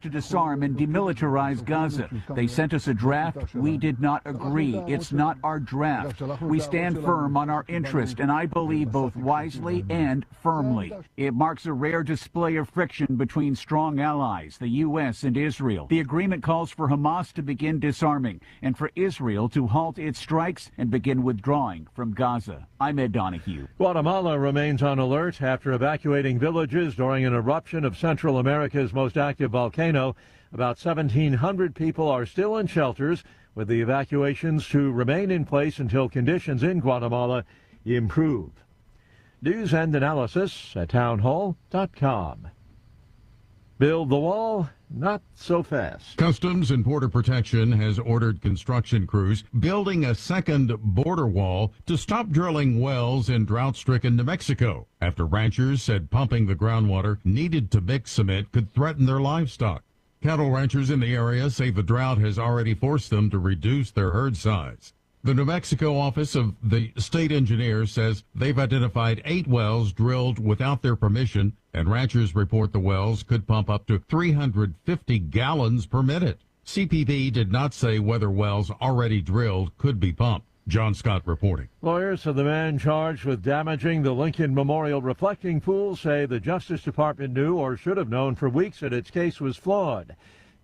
to disarm and demilitarize Gaza. They sent us a draft. We did not agree. It's not our draft. We stand firm on our interest, and I believe both wisely and firmly. It marks a rare display of friction between strong allies, the U.S. and Israel. The agreement calls for Hamas to begin disarming and for Israel to halt its strikes and begin withdrawing from Gaza. I'm Ed Donahue. Guatemala remains on alert after evacuating villages during an eruption of Central America's most active volcano. About 1,700 people are still in shelters, with the evacuations to remain in place until conditions in Guatemala improve. News and analysis at townhall.com. Build the wall, not so fast. Customs and Border Protection has ordered construction crews building a second border wall to stop drilling wells in drought-stricken New Mexico after ranchers said pumping the groundwater needed to mix cement could threaten their livestock. Cattle ranchers in the area say the drought has already forced them to reduce their herd size. The New Mexico office of the state engineer says they've identified 8 wells drilled without their permission, and ranchers report the wells could pump up to 350 gallons per minute. CPB did not say whether wells already drilled could be pumped. John Scott reporting. Lawyers of the man charged with damaging the Lincoln Memorial reflecting pool say the Justice Department knew or should have known for weeks that its case was flawed.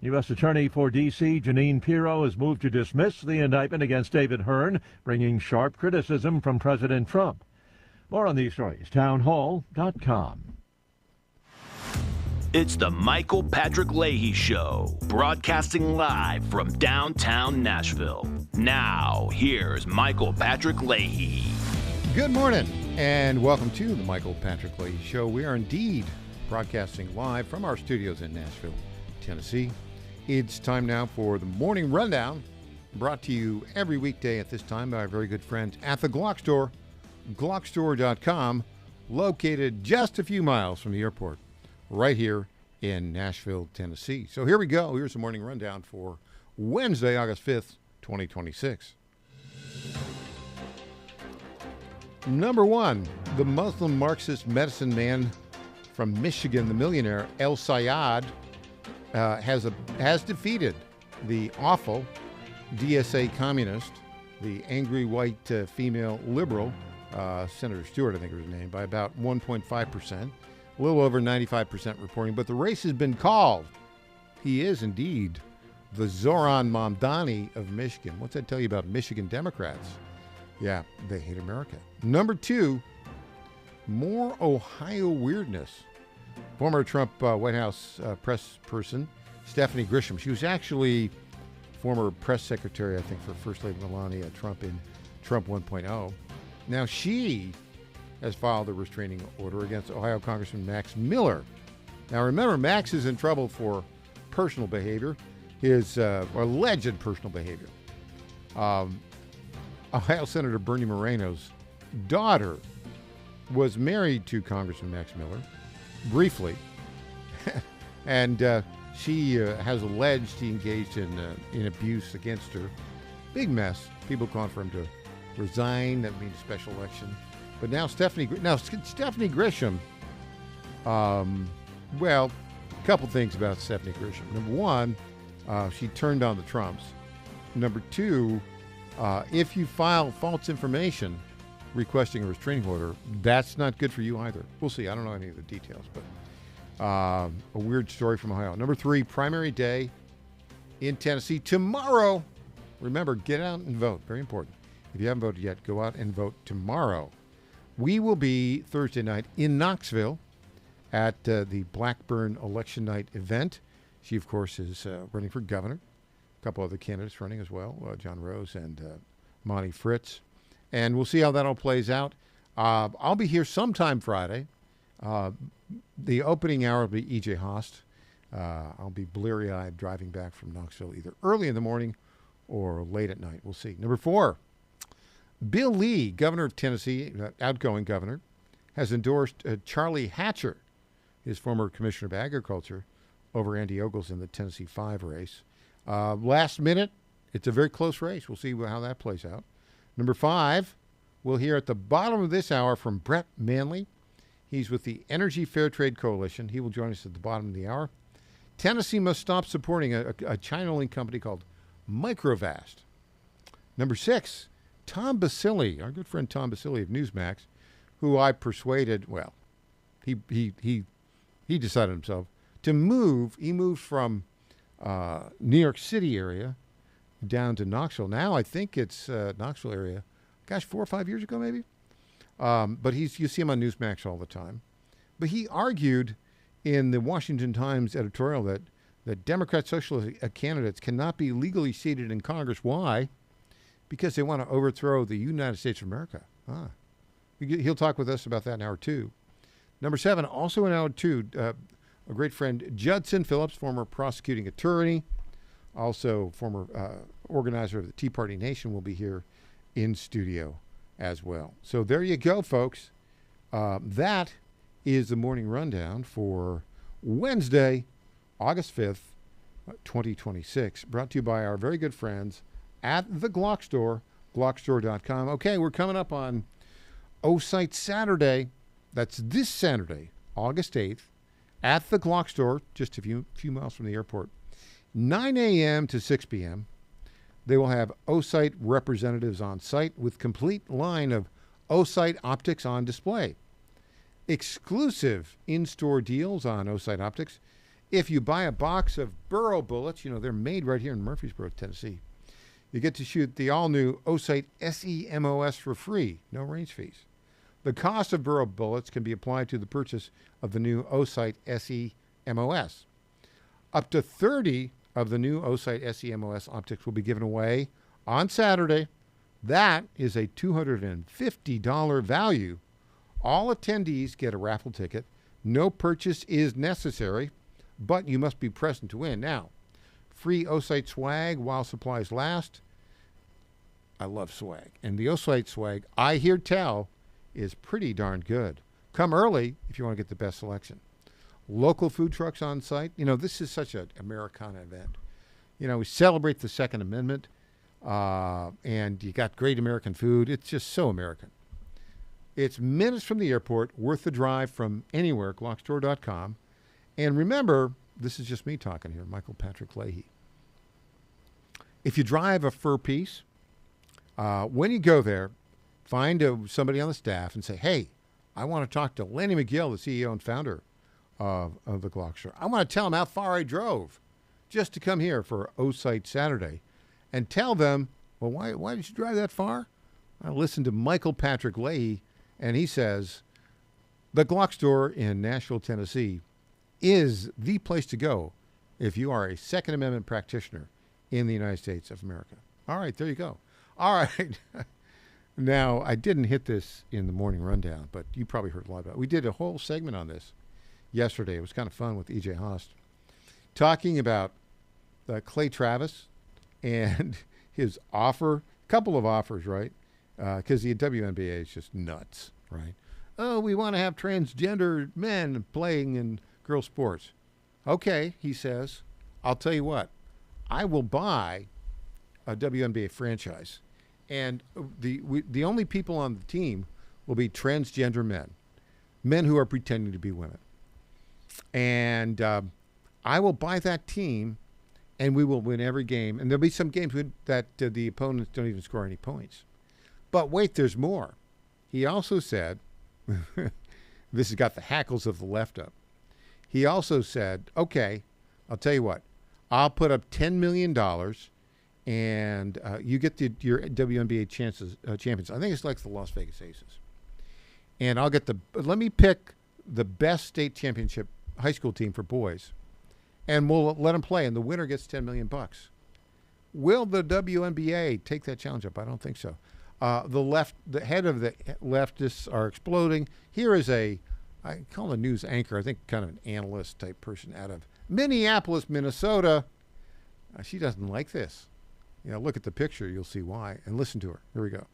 U.S. Attorney for D.C. Jeanine Pirro has moved to dismiss the indictment against David Hearn, bringing sharp criticism from President Trump. More on these stories, townhall.com. It's the Michael Patrick Leahy Show, broadcasting live from downtown Nashville. Now, here's Michael Patrick Leahy. Good morning, and welcome to the Michael Patrick Leahy Show. We are indeed broadcasting live from our studios in Nashville, Tennessee. It's time now for the Morning Rundown, brought to you every weekday at this time by our very good friends at the Glock Store, glockstore.com, located just a few miles from the airport, right here in Nashville, Tennessee. So here we go. Here's the Morning Rundown for Wednesday, August 5th, 2026. Number 1, the Muslim Marxist medicine man from Michigan, the millionaire El Sayad, has defeated the awful DSA communist, the angry white female liberal, Senator Stewart, I think was her name, by about 1.5%, a little over 95% reporting. But the race has been called. He is indeed the Zoran Mamdani of Michigan. What's that tell you about Michigan Democrats? Yeah, they hate America. Number 2, more Ohio weirdness. Former Trump White House press person, Stephanie Grisham. She was actually former press secretary, I think, for First Lady Melania Trump in Trump 1.0. Now she has filed a restraining order against Ohio Congressman Max Miller. Now remember, Max is in trouble for personal behavior, his alleged personal behavior. Ohio Senator Bernie Moreno's daughter was married to Congressman Max Miller briefly, and she has alleged he engaged in abuse against her. Big mess. People calling for him to resign. That means special election. But now Stephanie Grisham. Well, a couple things about Stephanie Grisham. Number 1, she turned on the Trumps. Number 2, if you file false information requesting a restraining order, that's not good for you either. We'll see. I don't know any of the details, but a weird story from Ohio. Number 3, primary day in Tennessee tomorrow. Remember, get out and vote. Very important. If you haven't voted yet, go out and vote tomorrow. We will be Thursday night in Knoxville at the Blackburn election night event. She, of course, is running for governor. A couple other candidates running as well, John Rose and Monty Fritz. And we'll see how that all plays out. I'll be here sometime Friday. The opening hour will be E.J. Haast. I'll be bleary-eyed driving back from Knoxville either early in the morning or late at night. We'll see. Number 4, Bill Lee, governor of Tennessee, outgoing governor, has endorsed Charlie Hatcher, his former commissioner of agriculture, over Andy Ogles in the Tennessee 5 race. Last minute, it's a very close race. We'll see how that plays out. Number 5, we'll hear at the bottom of this hour from Brett Manley. He's with the Energy Fair Trade Coalition. He will join us at the bottom of the hour Tennessee must stop supporting a China-linked company called Microvast. Number 6, Tom Basile, our good friend Tom Basile of Newsmax, who I persuaded, well, he decided himself to move. He moved from New York City area down to Knoxville. Now I think it's Knoxville area. Gosh, 4 or 5 years ago maybe. But you see him on Newsmax all the time. But he argued in the Washington Times editorial that Democrat socialist candidates cannot be legally seated in Congress. Why? Because they want to overthrow the United States of America. He'll talk with us about that in hour 2. Number 7, also in hour 2, a great friend, Judson Phillips, former prosecuting attorney, also former organizer of the Tea Party Nation, will be here in studio as well. So there you go, folks. That is the morning rundown for Wednesday, August 5th, 2026, brought to you by our very good friends at the Glock Store, glockstore.com. Okay, we're coming up on O-Site Saturday. That's this Saturday, August 8th, at the Glock Store, just a few miles from the airport, 9 a.m. to 6 p.m. They will have O-Site representatives on site with complete line of O-Site optics on display. Exclusive in-store deals on O-Site optics. If you buy a box of Burrow bullets, they're made right here in Murfreesboro, Tennessee, you get to shoot the all-new O-Site SE-MOS for free, no range fees. The cost of Burrow bullets can be applied to the purchase of the new O-Site SE-MOS. Up to 30 of the new O-Site SE-MOS optics will be given away on Saturday. That is a $250 value. All attendees get a raffle ticket. No purchase is necessary, but you must be present to win. Now, free O-Site swag while supplies last. I love swag. And the O-Site swag, I hear tell, is pretty darn good. Come early if you want to get the best selection. Local food trucks on site. This is such an Americana event. We celebrate the Second Amendment, and you got great American food. It's just so American. It's minutes from the airport, worth the drive from anywhere, glockstore.com. And remember, this is just me talking here, Michael Patrick Leahy. If you drive a fur piece, when you go there, find somebody on the staff and say, hey, I want to talk to Lenny McGill, the CEO and founder of the Glock Store. I want to tell him how far I drove just to come here for O-Site Saturday, and tell them, well, why did you drive that far? I listened to Michael Patrick Leahy, and he says the Glock Store in Nashville, Tennessee is the place to go if you are a Second Amendment practitioner in the United States of America. All right, there you go. All right. Now, I didn't hit this in the morning rundown, but you probably heard a lot about it. We did a whole segment on this yesterday. It was kind of fun with E.J. Haast, talking about Clay Travis and his offer, couple of offers, right? Because the WNBA is just nuts, right? Oh, we want to have transgender men playing in girls' sports. Okay, he says, I'll tell you what, I will buy a WNBA franchise, and the only people on the team will be transgender men who are pretending to be women. And I will buy that team, and we will win every game. And there'll be some games that the opponents don't even score any points. But wait, there's more. He also said, this has got the hackles of the left up. He also said, okay, I'll tell you what, I'll put up $10 million, and you get your WNBA champions. I think it's like the Las Vegas Aces. And I'll get let me pick the best state championship high school team for boys, and we'll let them play, and the winner gets $10 million. Will the WNBA take that challenge up? I don't think so. The head of the leftists are exploding. Here is I call him a news anchor, I think kind of an analyst type person out of Minneapolis, Minnesota. She doesn't like this. Look at the picture, you'll see why, and listen to her. Here we go.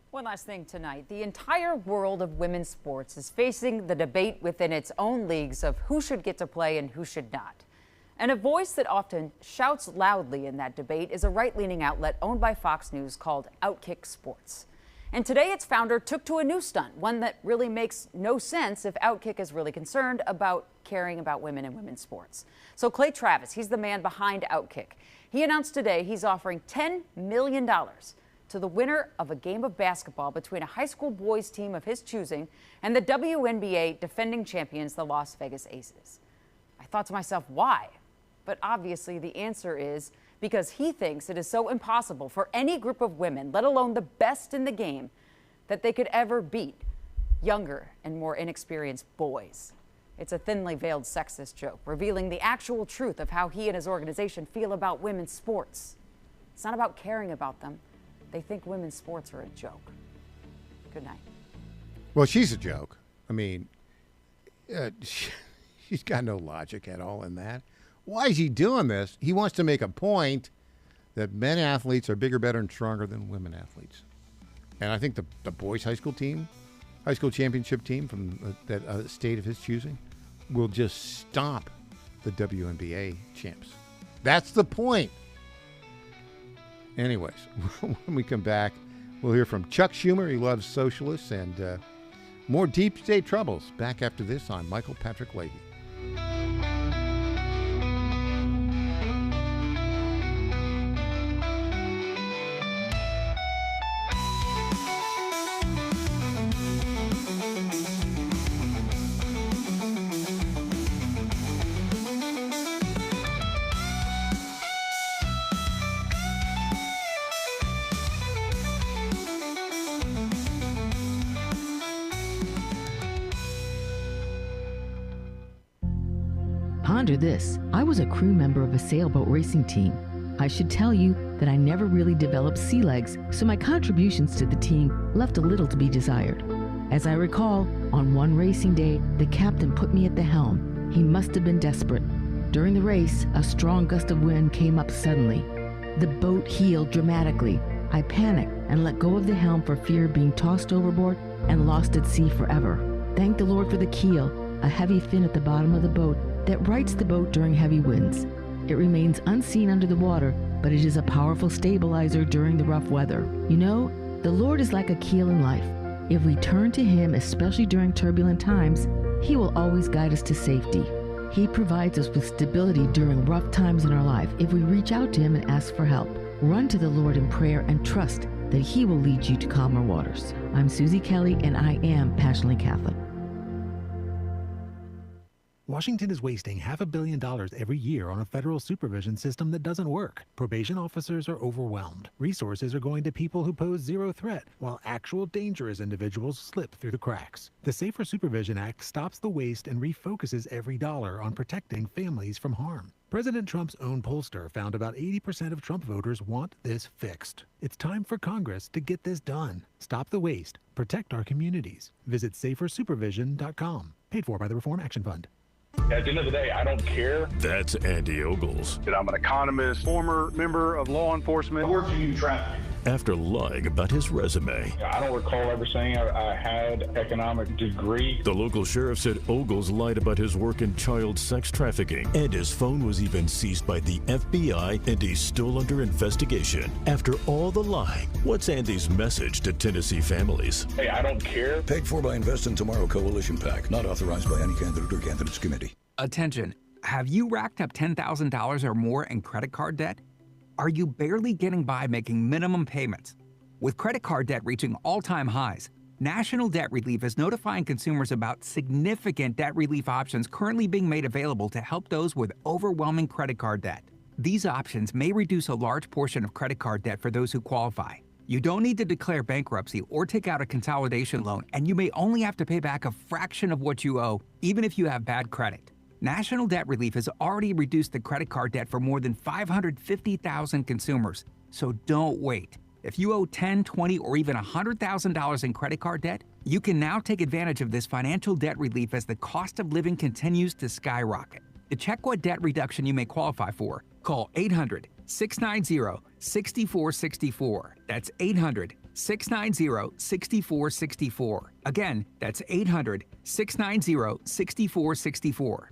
One last thing tonight. The entire world of women's sports is facing the debate within its own leagues of who should get to play and who should not. And a voice that often shouts loudly in that debate is a right-leaning outlet owned by Fox News called Outkick Sports. And today its founder took to a new stunt, one that really makes no sense if Outkick is really concerned about caring about women in women's sports. So Clay Travis, he's the man behind Outkick. He announced today he's offering $10 million to the winner of a game of basketball between a high school boys team of his choosing and the WNBA defending champions, the Las Vegas Aces. I thought to myself, why? But obviously the answer is because he thinks it is so impossible for any group of women, let alone the best in the game, that they could ever beat younger and more inexperienced boys. It's a thinly veiled sexist joke, revealing the actual truth of how he and his organization feel about women's sports. It's not about caring about them. They think women's sports are a joke. Good night. Well, she's a joke. I mean, she's got no logic at all in that. Why is he doing this? He wants to make a point that men athletes are bigger, better, and stronger than women athletes. And I think the boys' high school championship team from that state of his choosing, will just stomp the WNBA champs. That's the point. Anyways, when we come back, we'll hear from Chuck Schumer. He loves socialists and more deep state troubles. Back after this on Michael Patrick Leahy. Ponder this. I was a crew member of a sailboat racing team. I should tell you that I never really developed sea legs, so my contributions to the team left a little to be desired. As I recall, on one racing day, the captain put me at the helm. He must have been desperate. During the race, a strong gust of wind came up suddenly. The boat heeled dramatically. I panicked and let go of the helm for fear of being tossed overboard and lost at sea forever. Thank the Lord for the keel, a heavy fin at the bottom of the boat that rights the boat during heavy winds. It remains unseen under the water, but it is a powerful stabilizer during the rough weather. You know, the Lord is like a keel in life. If we turn to Him, especially during turbulent times, He will always guide us to safety. He provides us with stability during rough times in our life if we reach out to Him and ask for help. Run to the Lord in prayer and trust that He will lead you to calmer waters. I'm Susie Kelly, and I am passionately Catholic. Washington is wasting $500 million every year on a federal supervision system that doesn't work. Probation officers are overwhelmed. Resources are going to people who pose zero threat, while actual dangerous individuals slip through the cracks. The Safer Supervision Act stops the waste and refocuses every dollar on protecting families from harm. President Trump's own pollster found about 80% of Trump voters want this fixed. It's time for Congress to get this done. Stop the waste. Protect our communities. Visit safersupervision.com. Paid for by the Reform Action Fund. At the end of the day, I don't care. That's Andy Ogles. I'm an economist, former member of law enforcement. I work for you traffic. After lying about his resume, I don't recall ever saying I had an economic degree. the local sheriff said Ogles lied about his work in child sex trafficking, and his phone was even seized by the FBI, and he's still under investigation. After all the lying, what's Andy's message to Tennessee families? Hey, I don't care. Paid for by Invest in Tomorrow Coalition PAC. Not authorized by any candidate or candidates committee. Attention. Have you racked up $10,000 or more in credit card debt? Are you barely getting by making minimum payments? With credit card debt reaching all-time highs, National Debt Relief is notifying consumers about significant debt relief options currently being made available to help those with overwhelming credit card debt. These options may reduce a large portion of credit card debt for those who qualify. You don't need to declare bankruptcy or take out a consolidation loan, and you may only have to pay back a fraction of what you owe, even if you have bad credit. National Debt Relief has already reduced the credit card debt for more than 550,000 consumers, so don't wait. If you owe $10,000, $20,000, or even $100,000 in credit card debt, you can now take advantage of this financial debt relief as the cost of living continues to skyrocket. To check what debt reduction you may qualify for, call 800-690-6464. That's 800-690-6464. Again, that's 800-690-6464.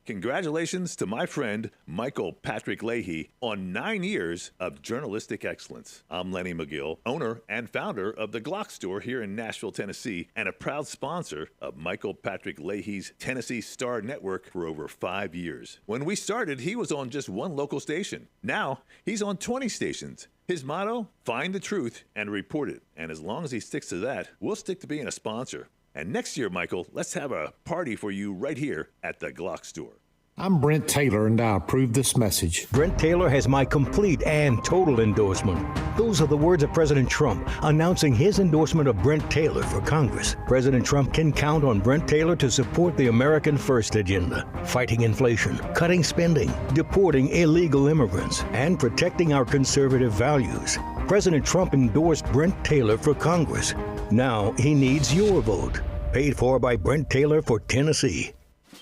Congratulations to my friend Michael Patrick Leahy on 9 years of journalistic excellence. I'm Lenny McGill, owner and founder of the Glock Store here in Nashville, Tennessee, and a proud sponsor of Michael Patrick Leahy's Tennessee Star Network for over 5 years. When we started, he was on just one local station. Now, he's on 20 stations. His motto, find the truth and report it. And as long as he sticks to that, we'll stick to being a sponsor. And next year, Michael, let's have a party for you right here at the Glock Store. I'm Brent Taylor, and I approve this message. Brent Taylor has my complete and total endorsement. Those are the words of President Trump announcing his endorsement of Brent Taylor for Congress. President Trump can count on Brent Taylor to support the American First agenda, fighting inflation, cutting spending, deporting illegal immigrants, and protecting our conservative values. President Trump endorsed Brent Taylor for Congress. Now he needs your vote. Paid for by Brent Taylor for Tennessee.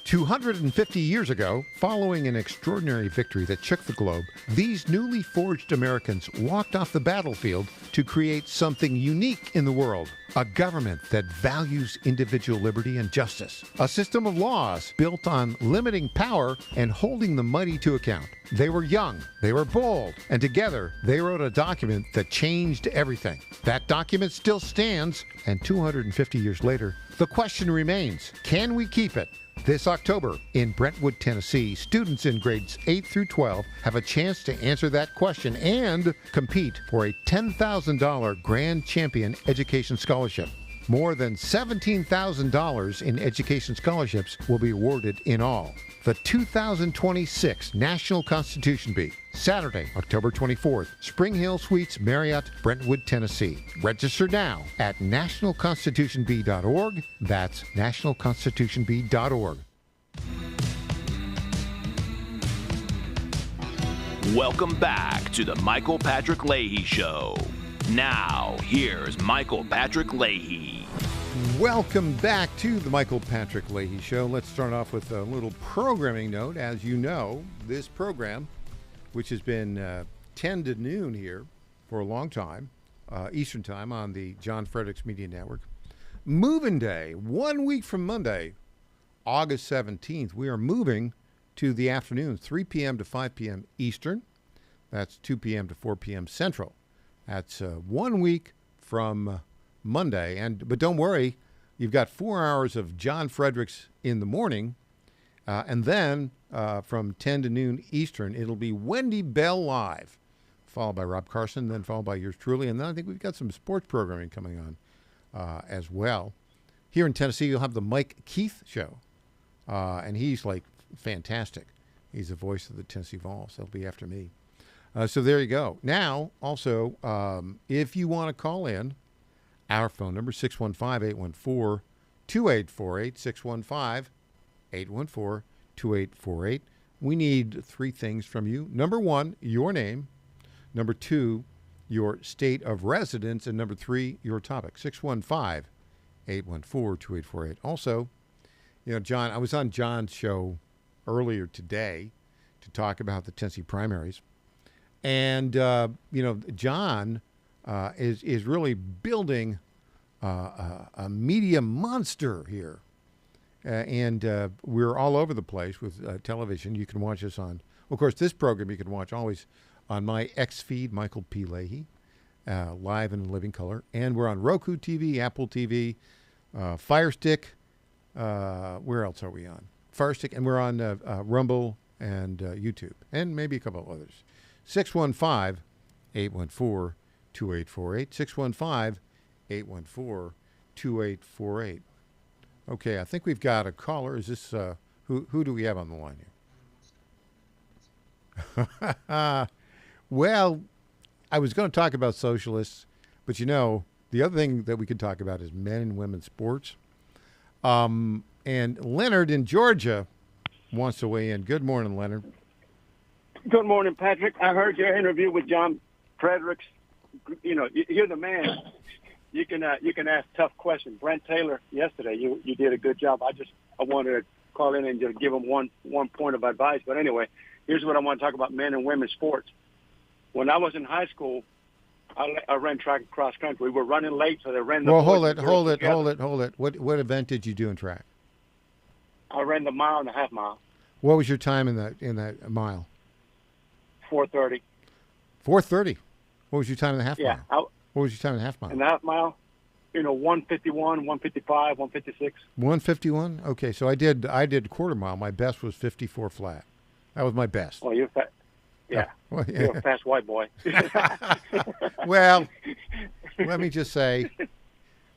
250 years ago, following an extraordinary victory that shook the globe, these newly forged Americans walked off the battlefield to create something unique in the world. A government that values individual liberty and justice. A system of laws built on limiting power and holding the mighty to account. They were young, they were bold, and together they wrote a document that changed everything. That document still stands, and 250 years later, the question remains, can we keep it? This October in Brentwood, Tennessee, students in grades 8 through 12 have a chance to answer that question and compete for a $10,000 Grand Champion Education Scholarship. More than $17,000 in education scholarships will be awarded in all. The 2026 National Constitution Bee, Saturday, October 24th, Spring Hill Suites, Marriott, Brentwood, Tennessee. Register now at nationalconstitutionbee.org. That's nationalconstitutionbee.org. Welcome back to the Michael Patrick Leahy Show. Now, here's Michael Patrick Leahy. Welcome back to the Michael Patrick Leahy Show. Let's start off with a little programming note. As you know, this program, which has been 10 to noon here for a long time, Eastern Time on the John Fredericks Media Network. Moving Day, 1 week from Monday, August 17th, we are moving to the afternoon, 3 p.m. to 5 p.m. Eastern. That's 2 p.m. to 4 p.m. Central. That's 1 week from Monday. But don't worry, you've got 4 hours of John Fredericks in the morning, and then from 10 to noon Eastern, it'll be Wendy Bell Live, followed by Rob Carson, then followed by yours truly, and then I think we've got some sports programming coming on as well. Here in Tennessee, you'll have the Mike Keith Show, and he's like fantastic. He's the voice of the Tennessee Vols. That'll be after me. So there you go. Now, also, if you want to call in, our phone number, 615-814-2848, 615-814-2848. We need three things from you. Number one, your name. Number two, your state of residence. And number three, your topic, 615-814-2848. Also, you know, John, I was on John's show earlier today to talk about the Tennessee primaries. And, you know, John is really building a media monster here. And we're all over the place with television. You can watch us on, of course, this program you can watch always on my X feed, Michael P. Leahy, live and in living color. And we're on Roku TV, Apple TV, Firestick. Where else are we on? Firestick. And we're on Rumble and YouTube. And maybe a couple of others. 615-814-2848. 615-814-2848. Okay, I think we've got a caller. Is this, who do we have on the line here? Well, I was going to talk about socialists, but you know, the other thing that we could talk about is men and women's sports. And Leonard in Georgia wants to weigh in. Good morning, Leonard. Good morning, Patrick. I heard your interview with John Fredericks. You know, you're the man. You can ask tough questions. Brent Taylor, yesterday, you did a good job. I wanted to call in and just give him one point of advice. But anyway, here's what I want to talk about: men and women's sports. When I was in high school, I ran track and cross country. We were running late, so they ran the. Well, hold it. What event did you do in track? I ran the mile and a half mile. What was your time in that mile? 4:30. 4:30. What was your time in the half Yeah. mile? What was your time in the half mile? In the half mile, 1:51, 1:55, 1:56. 1:51. Okay, so I did quarter mile. My best was 54 flat. That was my best. Well, you're fat. Yeah. Well, yeah. You're a fast white boy. Well, let me just say,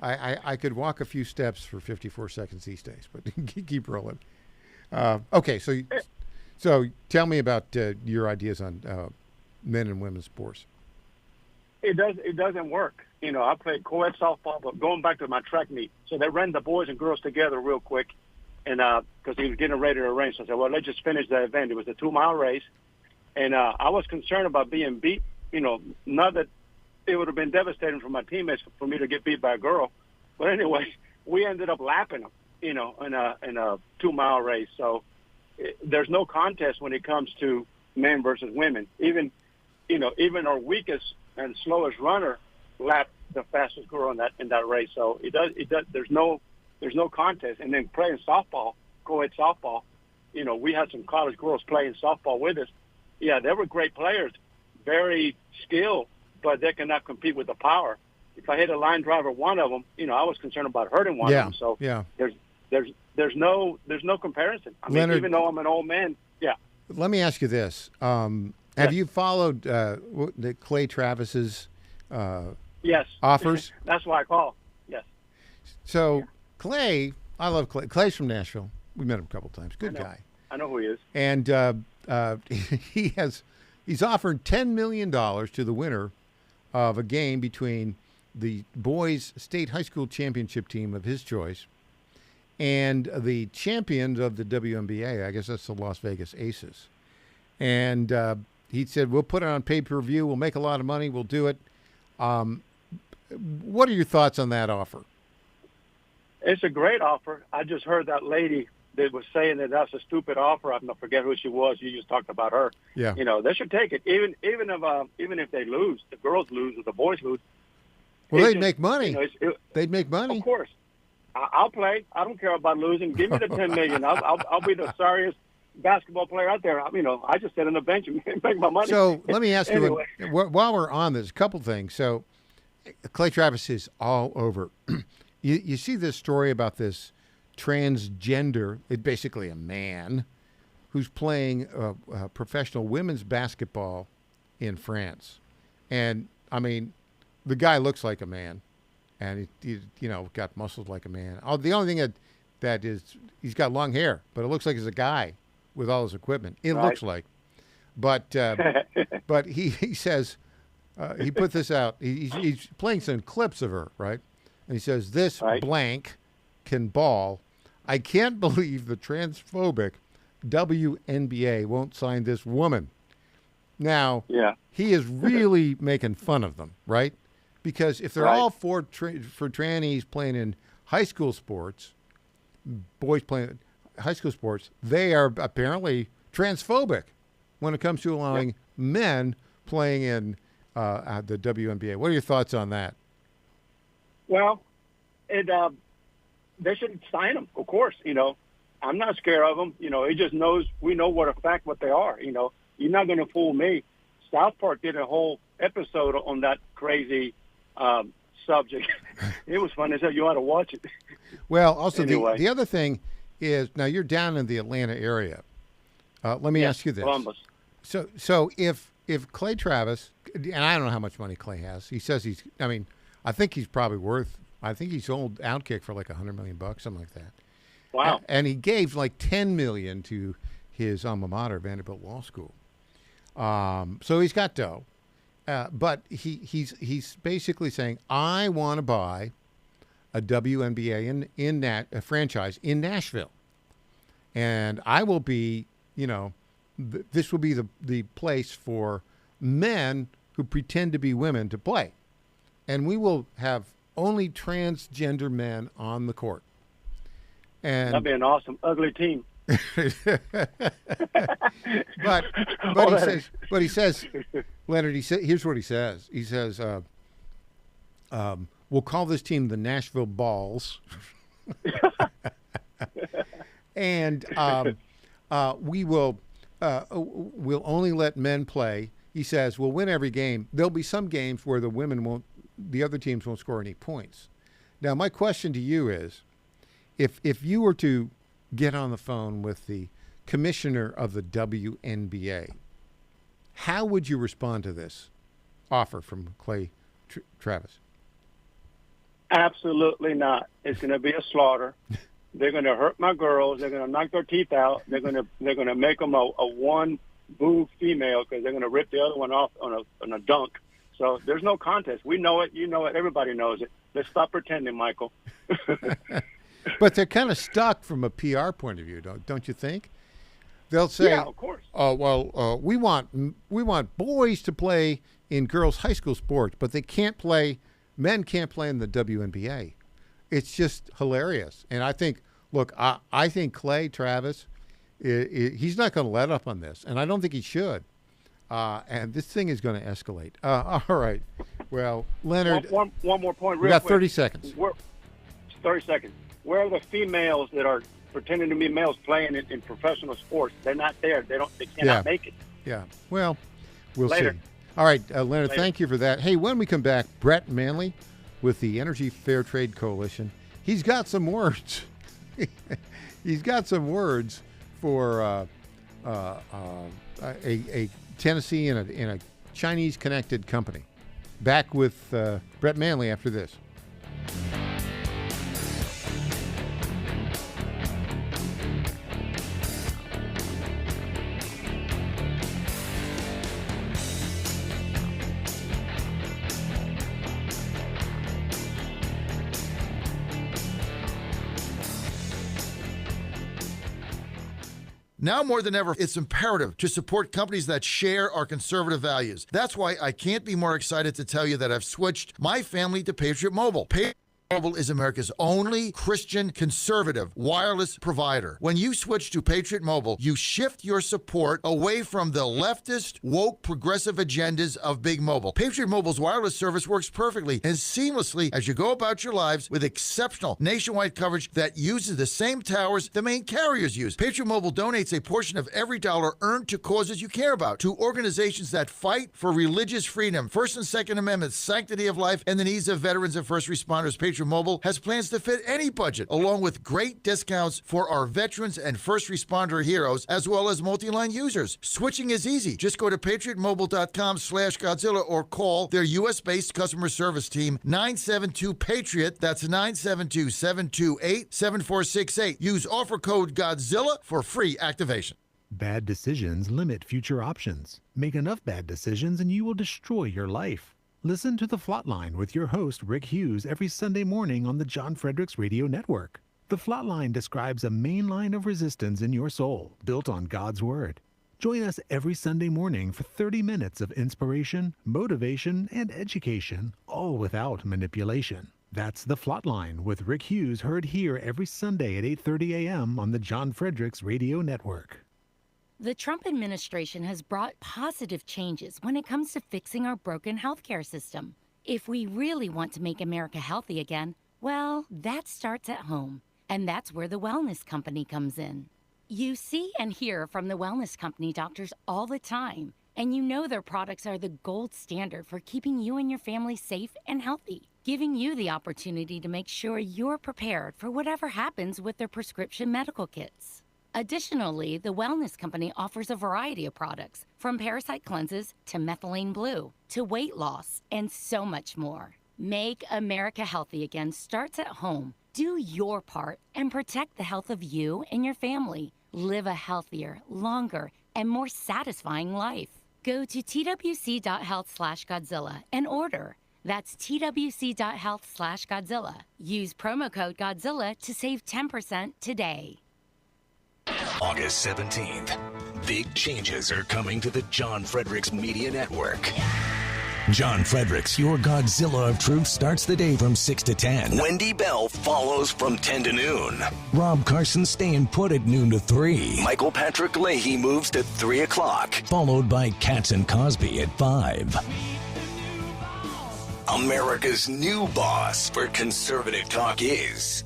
I could walk a few steps for 54 seconds these days, but keep rolling. Okay, so tell me about your ideas on men and women's sports. It doesn't work. I played co-ed softball, but going back to my track meet, so they ran the boys and girls together real quick, and because he was getting ready to arrange, so I said, well, let's just finish the event. It was a 2-mile race, and I was concerned about being beat. Not that it would have been devastating for my teammates for me to get beat by a girl, but anyway, we ended up lapping them, in a 2-mile race. So there's no contest when it comes to men versus women. Even our weakest and slowest runner lapped the fastest girl in that race. So it does. There's no contest. And then playing softball, co-ed softball, we had some college girls playing softball with us. Yeah, they were great players, very skilled, but they cannot compete with the power. If I hit a line driver, one of them, I was concerned about hurting one of them. So there's no comparison. I mean, Leonard, even though I'm an old man, yeah. Let me ask you this: have you followed the Clay Travis's yes offers? That's why I call. Yes. So Clay, I love Clay. Clay's from Nashville. We met him a couple times. Good guy. I know who he is. And he's offered $10 million to the winner of a game between the boys' state high school championship team of his choice and the champions of the WNBA. I guess that's the Las Vegas Aces. And he said, we'll put it on pay-per-view. We'll make a lot of money. We'll do it. What are your thoughts on that offer? It's a great offer. I just heard that lady that was saying that that's a stupid offer. I don't forget who she was. You just talked about her. Yeah. They should take it. Even if they lose, the girls lose or the boys lose. Well, they'd make money. They'd make money. Of course. I'll play. I don't care about losing. Give me the $10 million. I'll be the sorriest basketball player out there. I just sit on the bench and make my money. So let me ask anyway. you, while we're on this, a couple things. So Clay Travis is all over. You see this story about this transgender, it's basically a man, who's playing professional women's basketball in France. And, I mean, the guy looks like a man. And he got muscles like a man. The only thing that is, he's got long hair, but it looks like he's a guy with all his equipment. It looks like. But he says, he put this out. He's playing some clips of her, right? And he says, this blank can ball. I can't believe the transphobic WNBA won't sign this woman. Now, he is really making fun of them, right? Because if they're all for trannies playing in high school sports, boys playing high school sports, they are apparently transphobic when it comes to allowing men playing in the WNBA. What are your thoughts on that? Well, they should sign them, of course. I'm not scared of them. It just we know what they are. You're not going to fool me. South Park did a whole episode on that crazy subject. It was fun. They said you ought to watch it. Well, also anyway. the other thing is, now you're down in the Atlanta area. Let me ask you this. Columbus. So if Clay Travis, and I don't know how much money Clay has. He says I think he's probably worth. I think he sold Outkick for like $100 million, something like that. Wow! And he gave like $10 million to his alma mater, Vanderbilt Law School. So he's got dough, but he's basically saying, I want to buy a WNBA in a franchise in Nashville, and I will be, this will be the place for men who pretend to be women to play, and we will have only transgender men on the court. And that'd be an awesome ugly team. but he says, Leonard, here's what he says. He says, we'll call this team the Nashville Balls. And we'll only let men play. He says we'll win every game. There'll be some games where the other teams won't score any points. Now, my question to you is, if you were to get on the phone with the commissioner of the WNBA, how would you respond to this offer from Clay Travis? Absolutely not. It's going to be a slaughter. They're going to hurt my girls. They're going to knock their teeth out. They're going to make them a one boob female because they're going to rip the other one off on a dunk. So there's no contest. We know it. You know it. Everybody knows it. Let's stop pretending, Michael. But they're kind of stuck from a PR point of view, don't you think? They'll say, "Yeah, of course." We want boys to play in girls' high school sports, but men can't play in the WNBA. It's just hilarious. And I think, I think Clay Travis, he's not going to let up on this, and I don't think he should. And this thing is going to escalate. All right. Well, Leonard. One more point. We got 30 seconds. 30 seconds. Where are the females that are pretending to be males playing in professional sports? They're not there. They cannot make it. Yeah. Well, we'll Later. see. All right, Leonard, Later. thank you for that. Hey, when we come back, Brett Manley with the Energy Fair Trade Coalition. He's got some words. He's got some words for a Tennessee and a Chinese-connected company. Back with Brett Manley after this. Now more than ever, it's imperative to support companies that share our conservative values. That's why I can't be more excited to tell you that I've switched my family to Patriot Mobile. Patriot Mobile is America's only Christian conservative wireless provider. When you switch to Patriot Mobile, you shift your support away from the leftist, woke, progressive agendas of Big Mobile. Patriot Mobile's wireless service works perfectly and seamlessly as you go about your lives with exceptional nationwide coverage that uses the same towers the main carriers use. Patriot Mobile donates a portion of every dollar earned to causes you care about, to organizations that fight for religious freedom, First and Second Amendments, sanctity of life, and the needs of veterans and first responders. Patriot Mobile has plans to fit any budget, along with great discounts for our veterans and first responder heroes, as well as multi-line users. Switching is easy. Just go to patriotmobile.com/Godzilla or call their U.S.-based customer service team, 972-PATRIOT. That's 972-728-7468. Use offer code Godzilla for free activation. Bad decisions limit future options. Make enough bad decisions and you will destroy your life. Listen to The Flatline with your host, Rick Hughes, every Sunday morning on the John Fredericks Radio Network. The Flatline describes a main line of resistance in your soul, built on God's Word. Join us every Sunday morning for 30 minutes of inspiration, motivation, and education, all without manipulation. That's The Flatline with Rick Hughes, heard here every Sunday at 8:30 a.m. on the John Fredericks Radio Network. The Trump administration has brought positive changes when it comes to fixing our broken healthcare system. If we really want to make America healthy again, well, that starts at home. And that's where the Wellness Company comes in. You see and hear from the Wellness Company doctors all the time, and you know their products are the gold standard for keeping you and your family safe and healthy, giving you the opportunity to make sure you're prepared for whatever happens with their prescription medical kits. Additionally, the Wellness Company offers a variety of products, from parasite cleanses to methylene blue to weight loss and so much more. Make America healthy again starts at home. Do your part and protect the health of you and your family. Live a healthier, longer, and more satisfying life. Go to twc.health/Godzilla and order. That's twc.health/Godzilla. Use promo code Godzilla to save 10% today. August 17th, big changes are coming to the John Fredericks Media Network. John Fredericks, your Godzilla of Truth, starts the day from 6 to 10. Wendy Bell follows from 10 to noon. Rob Carson staying put at noon to 3. Michael Patrick Leahy moves to 3 o'clock, followed by Katz and Cosby at 5. America's new boss for conservative talk is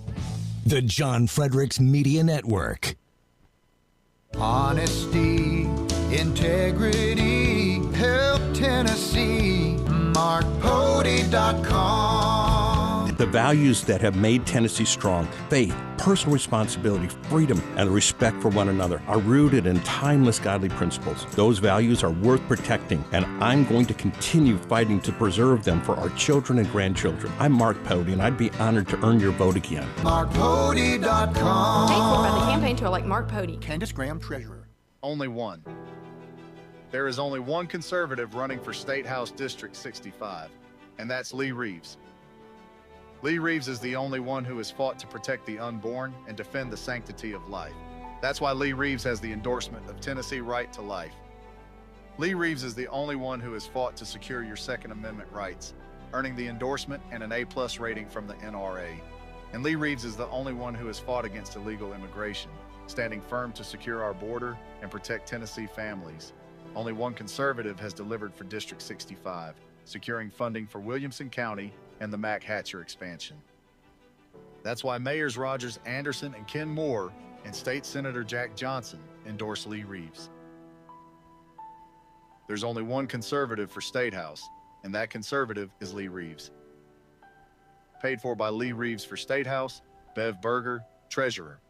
the John Fredericks Media Network. Honesty, integrity, help Tennessee. MarkPody.com. The values that have made Tennessee strong, faith, personal responsibility, freedom, and respect for one another, are rooted in timeless godly principles. Those values are worth protecting, and I'm going to continue fighting to preserve them for our children and grandchildren. I'm Mark Pody, and I'd be honored to earn your vote again. MarkPody.com. Paid for by the campaign to elect Mark Pody. Candace Graham, Treasurer. Only one. There is only one conservative running for State House District 65, and that's Lee Reeves. Lee Reeves is the only one who has fought to protect the unborn and defend the sanctity of life. That's why Lee Reeves has the endorsement of Tennessee Right to Life. Lee Reeves is the only one who has fought to secure your Second Amendment rights, earning the endorsement and an A+ rating from the NRA. And Lee Reeves is the only one who has fought against illegal immigration, standing firm to secure our border and protect Tennessee families. Only one conservative has delivered for District 65, securing funding for Williamson County and the Mac Hatcher expansion. That's why Mayors Rogers Anderson and Ken Moore and State Senator Jack Johnson endorse Lee Reeves. There's only one conservative for State House, and that conservative is Lee Reeves. Paid for by Lee Reeves for State House, Bev Berger, Treasurer.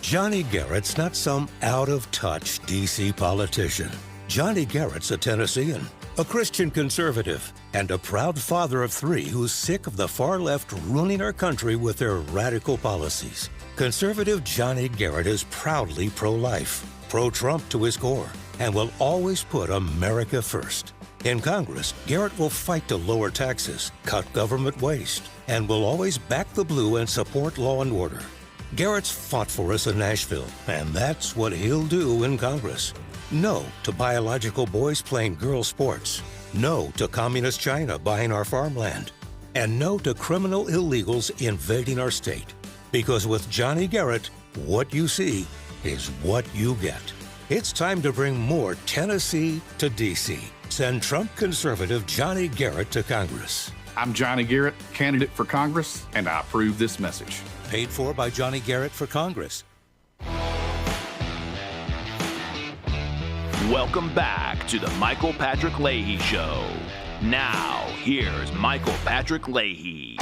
Johnny Garrett's not some out-of-touch D.C. politician. Johnny Garrett's a Tennessean, a Christian conservative, and a proud father of three who's sick of the far left ruining our country with their radical policies. Conservative Johnny Garrett is proudly pro-life, pro-Trump to his core, and will always put America first. In Congress, Garrett will fight to lower taxes, cut government waste, and will always back the blue and support law and order. Garrett's fought for us in Nashville, and that's what he'll do in Congress. No to biological boys playing girls' sports. No to communist China buying our farmland. And no to criminal illegals invading our state. Because with Johnny Garrett, what you see is what you get. It's time to bring more Tennessee to D.C. Send Trump conservative Johnny Garrett to Congress. I'm Johnny Garrett, candidate for Congress, and I approve this message. Paid for by Johnny Garrett for Congress. Welcome back to the Michael Patrick Leahy Show. Now, here's Michael Patrick Leahy.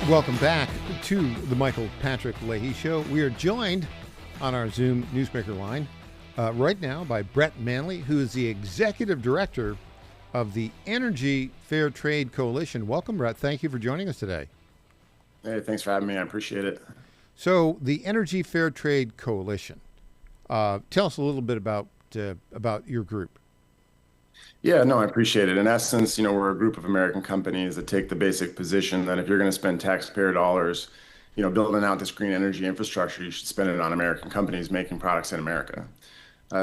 Welcome back to the Michael Patrick Leahy Show. We are joined on our Zoom Newsmaker line right now by Brett Manley, who is the Executive Director of the Energy Fair Trade Coalition. Welcome, Brett. Thank you for joining us today. Hey, thanks for having me. I appreciate it. So, the Energy Fair Trade Coalition. Tell us a little bit about your group. Yeah, no, I appreciate it. In essence, we're a group of American companies that take the basic position that if you're going to spend taxpayer dollars, building out this green energy infrastructure, you should spend it on American companies making products in America.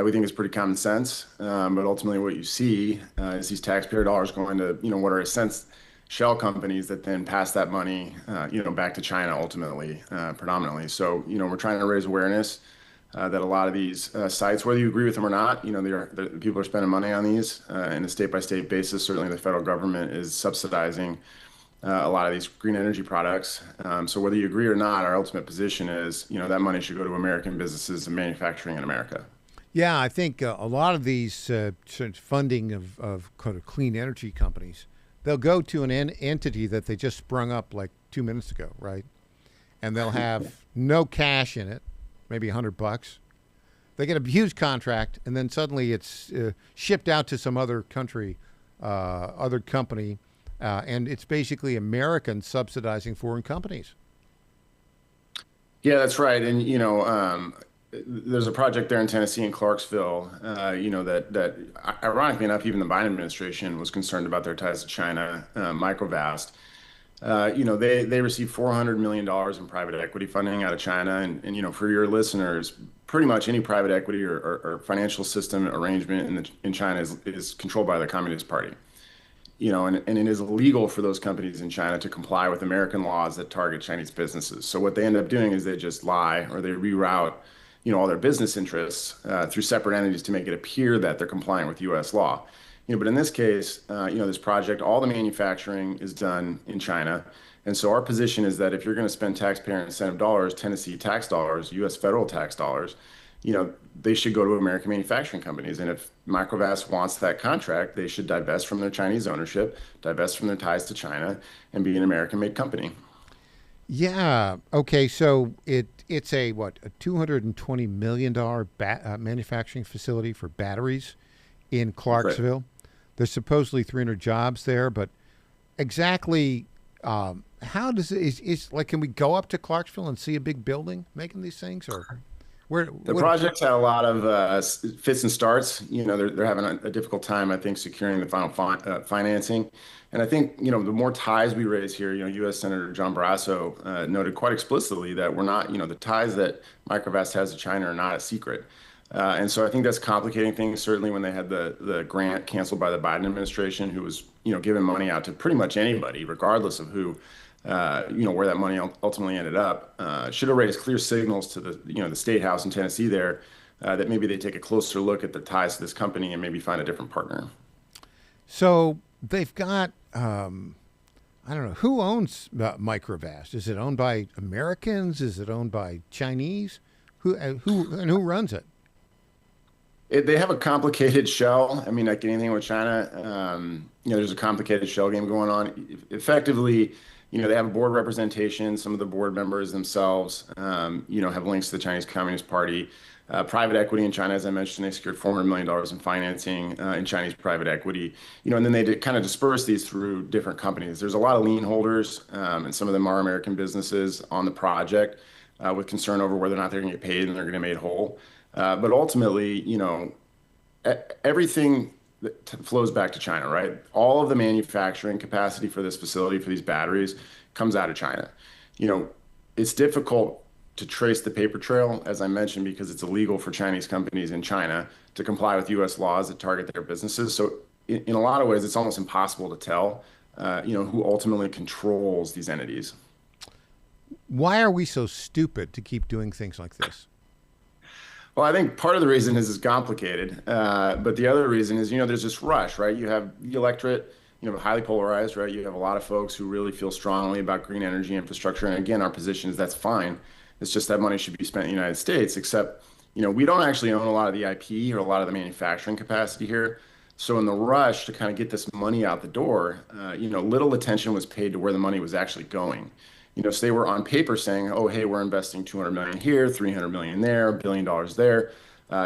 We think it's pretty common sense, but ultimately what you see is these taxpayer dollars going to, what are in a sense shell companies that then pass that money, back to China ultimately, predominantly. So, we're trying to raise awareness that a lot of these sites, whether you agree with them or not, people are spending money on these in a state-by-state basis. Certainly the federal government is subsidizing a lot of these green energy products. So whether you agree or not, our ultimate position is, that money should go to American businesses and manufacturing in America. Yeah, I think a lot of these sort of funding of kind of clean energy companies, they'll go to an entity that they just sprung up like 2 minutes ago, right? And they'll have no cash in it. Maybe $100. They get a huge contract, and then suddenly it's shipped out to some other country, other company, and it's basically Americans subsidizing foreign companies. Yeah, that's right. And there's a project there in Tennessee in Clarksville, that ironically enough, even the Biden administration was concerned about their ties to China, Microvast. They received $400 million in private equity funding out of China. And for your listeners, pretty much any private equity or financial system arrangement in China is controlled by the Communist Party. And it is illegal for those companies in China to comply with American laws that target Chinese businesses. So what they end up doing is they just lie or they reroute, all their business interests through separate entities to make it appear that they're complying with U.S. law. But in this case, this project, all the manufacturing is done in China. And so our position is that if you're going to spend taxpayer incentive dollars, Tennessee tax dollars, U.S. federal tax dollars, they should go to American manufacturing companies. And if Microvast wants that contract, they should divest from their Chinese ownership, divest from their ties to China, and be an American-made company. Yeah. Okay. So it's a $220 million manufacturing facility for batteries in Clarksville. Right. There's supposedly 300 jobs there, but exactly how does it? Can we go up to Clarksville and see a big building making these things, or where? The project's had a lot of fits and starts. They're having a difficult time, I think, securing the final financing. And I think, the more ties we raise here, U.S. Senator John Barrasso noted quite explicitly that we're not, the ties that Microvast has to China are not a secret. And so I think that's complicating things, certainly when they had the grant canceled by the Biden administration, who was, giving money out to pretty much anybody, regardless of who, where that money ultimately ended up. Should have raised clear signals to the State House in Tennessee there that maybe they take a closer look at the ties to this company and maybe find a different partner. So they've got, I don't know, who owns Microvast? Is it owned by Americans? Is it owned by Chinese? Who runs it? They have a complicated shell. I mean, like anything with China, there's a complicated shell game going on. Effectively, they have a board representation. Some of the board members themselves, have links to the Chinese Communist Party. Private equity in China, as I mentioned, they secured $400 million in financing in Chinese private equity. And then they kind of disperse these through different companies. There's a lot of lien holders, and some of them are American businesses on the project with concern over whether or not they're going to get paid and they're going to be made whole. But ultimately, everything that flows back to China, right? All of the manufacturing capacity for this facility, for these batteries, comes out of China. It's difficult to trace the paper trail, as I mentioned, because it's illegal for Chinese companies in China to comply with U.S. laws that target their businesses. So in a lot of ways, it's almost impossible to tell, who ultimately controls these entities. Why are we so stupid to keep doing things like this? Well, I think part of the reason is it's complicated, but the other reason is, there's this rush, right? You have the electorate, highly polarized, right? You have a lot of folks who really feel strongly about green energy infrastructure. And again, our position is that's fine. It's just that money should be spent in the United States, except, we don't actually own a lot of the IP or a lot of the manufacturing capacity here. So in the rush to kind of get this money out the door, little attention was paid to where the money was actually going. So they were on paper saying, oh, hey, we're investing $200 million here, $300 million there, $1 billion there.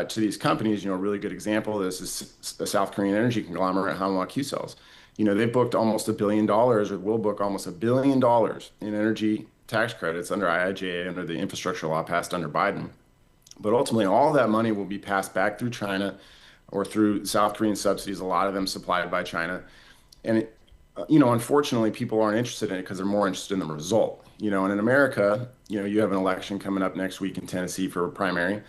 To these companies, a really good example of this is the South Korean energy conglomerate Hanwha Q-Cells. They booked almost $1 billion, or will book almost $1 billion in energy tax credits under IIJA, under the infrastructure law passed under Biden. But ultimately, all of that money will be passed back through China or through South Korean subsidies, a lot of them supplied by China. And unfortunately, people aren't interested in it because they're more interested in the result. And in America, you have an election coming up next week in Tennessee for a primary.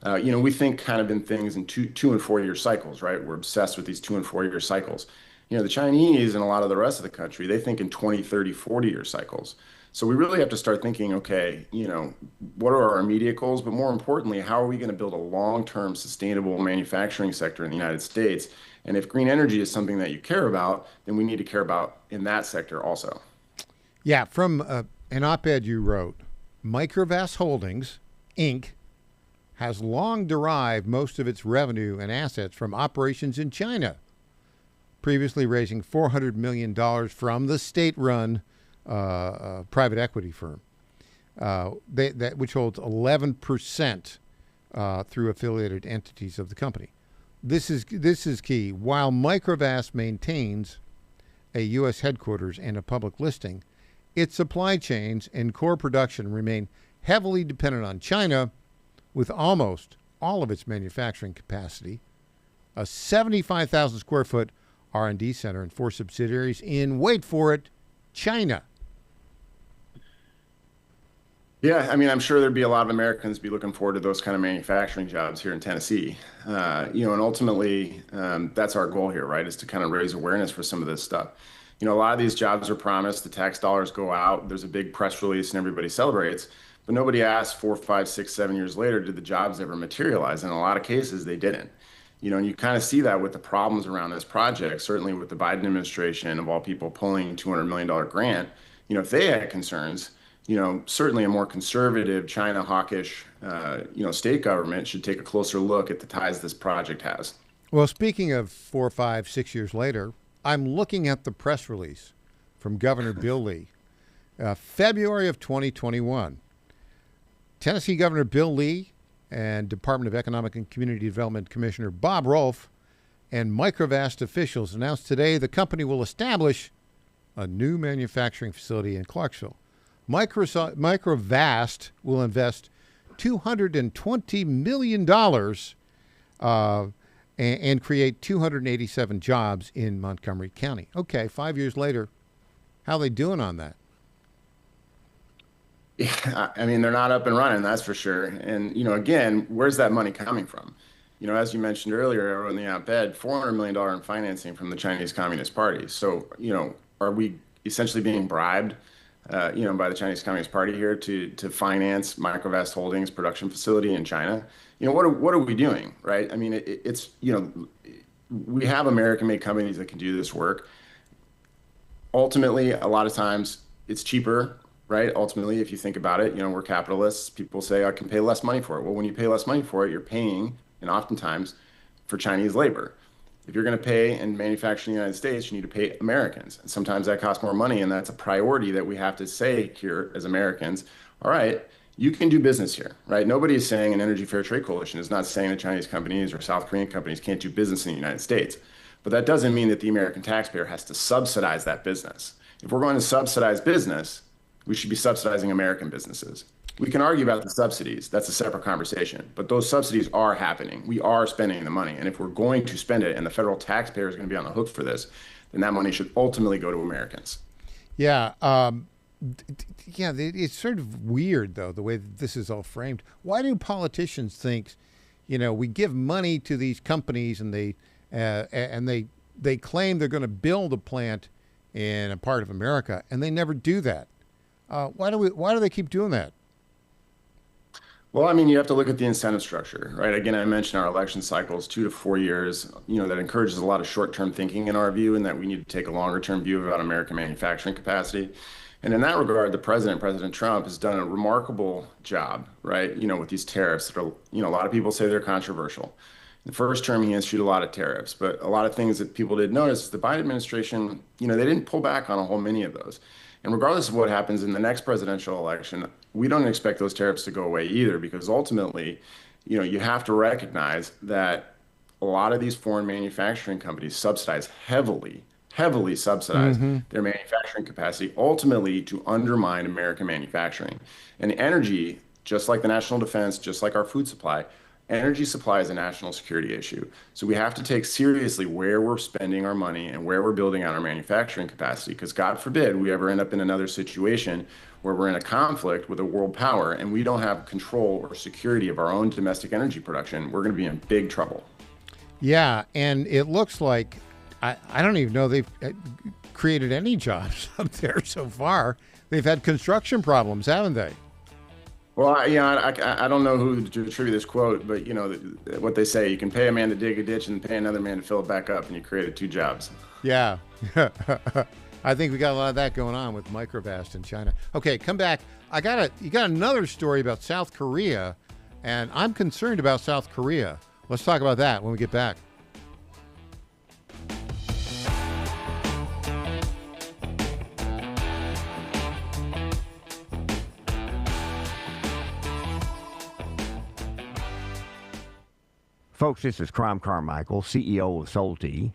We think kind of in things in 2 and 4 year cycles, right? We're obsessed with these 2 and 4 year cycles. The Chinese and a lot of the rest of the country, they think in 20, 30, 40 year cycles. So we really have to start thinking, okay, what are our immediate goals? But more importantly, how are we going to build a long-term sustainable manufacturing sector in the United States? And if green energy is something that you care about, then we need to care about in that sector also. Yeah, from an op-ed you wrote, Microvast Holdings, Inc., has long derived most of its revenue and assets from operations in China, previously raising $400 million from the state-run private equity firm, which holds 11% through affiliated entities of the company. This is key. While Microvast maintains a U.S. headquarters and a public listing, its supply chains and core production remain heavily dependent on China, with almost all of its manufacturing capacity, a 75,000 square foot R&D center and 4 subsidiaries in, wait for it, China. Yeah, I mean, I'm sure there'd be a lot of Americans be looking forward to those kind of manufacturing jobs here in Tennessee. And ultimately, that's our goal here, right, is to kind of raise awareness for some of this stuff. A lot of these jobs are promised, the tax dollars go out, there's a big press release and everybody celebrates, but nobody asks 4, 5, 6, 7 years later, did the jobs ever materialize? In a lot of cases, they didn't. And you kind of see that with the problems around this project, certainly with the Biden administration, of all people, pulling $200 million grant. If they had concerns, certainly a more conservative, China hawkish, state government should take a closer look at the ties this project has. Well, speaking of 4, 5, 6 years later, I'm looking at the press release from Governor Bill Lee, February of 2021. Tennessee Governor Bill Lee and Department of Economic and Community Development Commissioner Bob Rolfe and Microvast officials announced today the company will establish a new manufacturing facility in Clarksville. Microvast will invest $220 million and create 287 jobs in Montgomery County. Okay, 5 years later, how are they doing on that? Yeah, I mean, they're not up and running, that's for sure. And, again, where's that money coming from? As you mentioned earlier in the op-ed, $400 million in financing from the Chinese Communist Party. So, are we essentially being bribed, by the Chinese Communist Party here to finance Microvast Holdings production facility in China? What are we doing, right? I mean, it's we have American-made companies that can do this work. Ultimately, a lot of times it's cheaper, right? Ultimately, if you think about it, we're capitalists. People say, I can pay less money for it. Well, when you pay less money for it, you're paying, and oftentimes, for Chinese labor. If you're going to pay and manufacture in the United States, you need to pay Americans. And sometimes that costs more money, and that's a priority that we have to say here as Americans. All right, you can do business here, right? Nobody is saying an Energy Fair Trade Coalition is not saying that Chinese companies or South Korean companies can't do business in the United States. But that doesn't mean that the American taxpayer has to subsidize that business. If we're going to subsidize business, we should be subsidizing American businesses. We can argue about the subsidies. That's a separate conversation. But those subsidies are happening. We are spending the money. And if we're going to spend it and the federal taxpayer is going to be on the hook for this, then that money should ultimately go to Americans. Yeah. It's sort of weird, though, the way that this is all framed. Why do politicians think, we give money to these companies and they claim they're going to build a plant in a part of America, and they never do that? Why do they keep doing that? Well, I mean, you have to look at the incentive structure, right? Again, I mentioned our election cycles, 2 to 4 years, that encourages a lot of short-term thinking in our view, and that we need to take a longer-term view about American manufacturing capacity. And in that regard, President Trump, has done a remarkable job, right? With these tariffs that are, a lot of people say they're controversial. In the first term, he issued a lot of tariffs, but a lot of things that people didn't notice is the Biden administration, they didn't pull back on a whole many of those. And regardless of what happens in the next presidential election, we don't expect those tariffs to go away either, because ultimately, you have to recognize that a lot of these foreign manufacturing companies subsidize heavily subsidize their manufacturing capacity, ultimately to undermine American manufacturing. And energy, just like the national defense, just like our food supply, energy supply is a national security issue. So we have to take seriously where we're spending our money and where we're building out our manufacturing capacity, because God forbid we ever end up in another situation where we're in a conflict with a world power and we don't have control or security of our own domestic energy production. We're going to be in big trouble. Yeah, and it looks like, I don't even know they've created any jobs up there so far. They've had construction problems, haven't they? Well, I don't know who to attribute this quote, but what they say, you can pay a man to dig a ditch and pay another man to fill it back up, and you created 2 jobs. Yeah. I think we got a lot of that going on with Microvast in China. Okay, come back. You got another story about South Korea, and I'm concerned about South Korea. Let's talk about that when we get back. Folks, this is Crom Carmichael, CEO of Solti.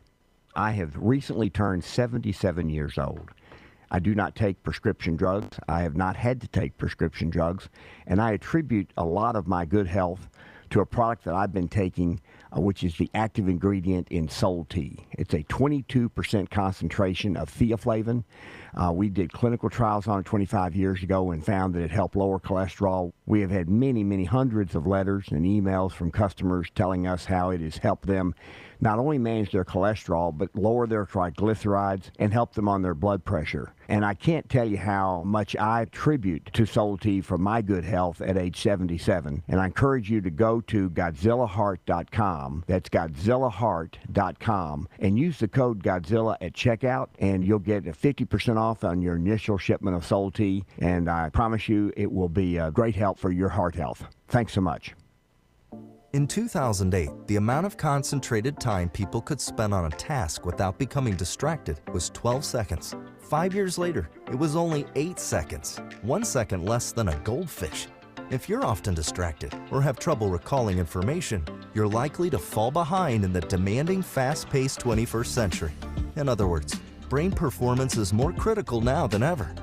I have recently turned 77 years old. I do not take prescription drugs. I have not had to take prescription drugs, and I attribute a lot of my good health to a product that I've been taking, which is the active ingredient in Solti. It's a 22% concentration of theaflavin. We did clinical trials on it 25 years ago and found that it helped lower cholesterol. We have had many, many hundreds of letters and emails from customers telling us how it has helped them not only manage their cholesterol, but lower their triglycerides and help them on their blood pressure. And I can't tell you how much I attribute to Soul Tea for my good health at age 77. And I encourage you to go to GodzillaHeart.com. That's GodzillaHeart.com. And use the code Godzilla at checkout, and you'll get 50% off on your initial shipment of Soul Tea. And I promise you it will be a great help for your heart health. Thanks so much. In 2008, the amount of concentrated time people could spend on a task without becoming distracted was 12 seconds. 5 years later, it was only 8 seconds, 1 second less than a goldfish. If you're often distracted or have trouble recalling information, you're likely to fall behind in the demanding, fast-paced 21st century. In other words, brain performance is more critical now than ever.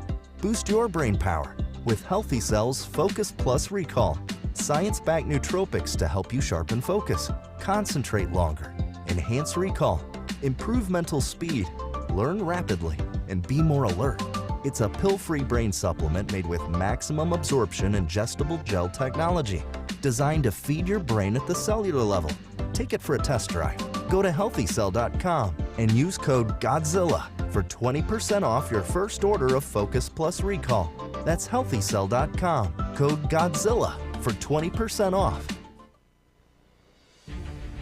Boost your brain power with Healthy Cells Focus Plus Recall. Science-backed nootropics to help you sharpen focus, concentrate longer, enhance recall, improve mental speed, learn rapidly, and be more alert. It's a pill-free brain supplement made with maximum absorption ingestible gel technology, designed to feed your brain at the cellular level. Take it for a test drive. Go to healthycell.com and use code GODZILLA for 20% off your first order of Focus Plus Recall. That's healthycell.com, code GODZILLA for 20% off.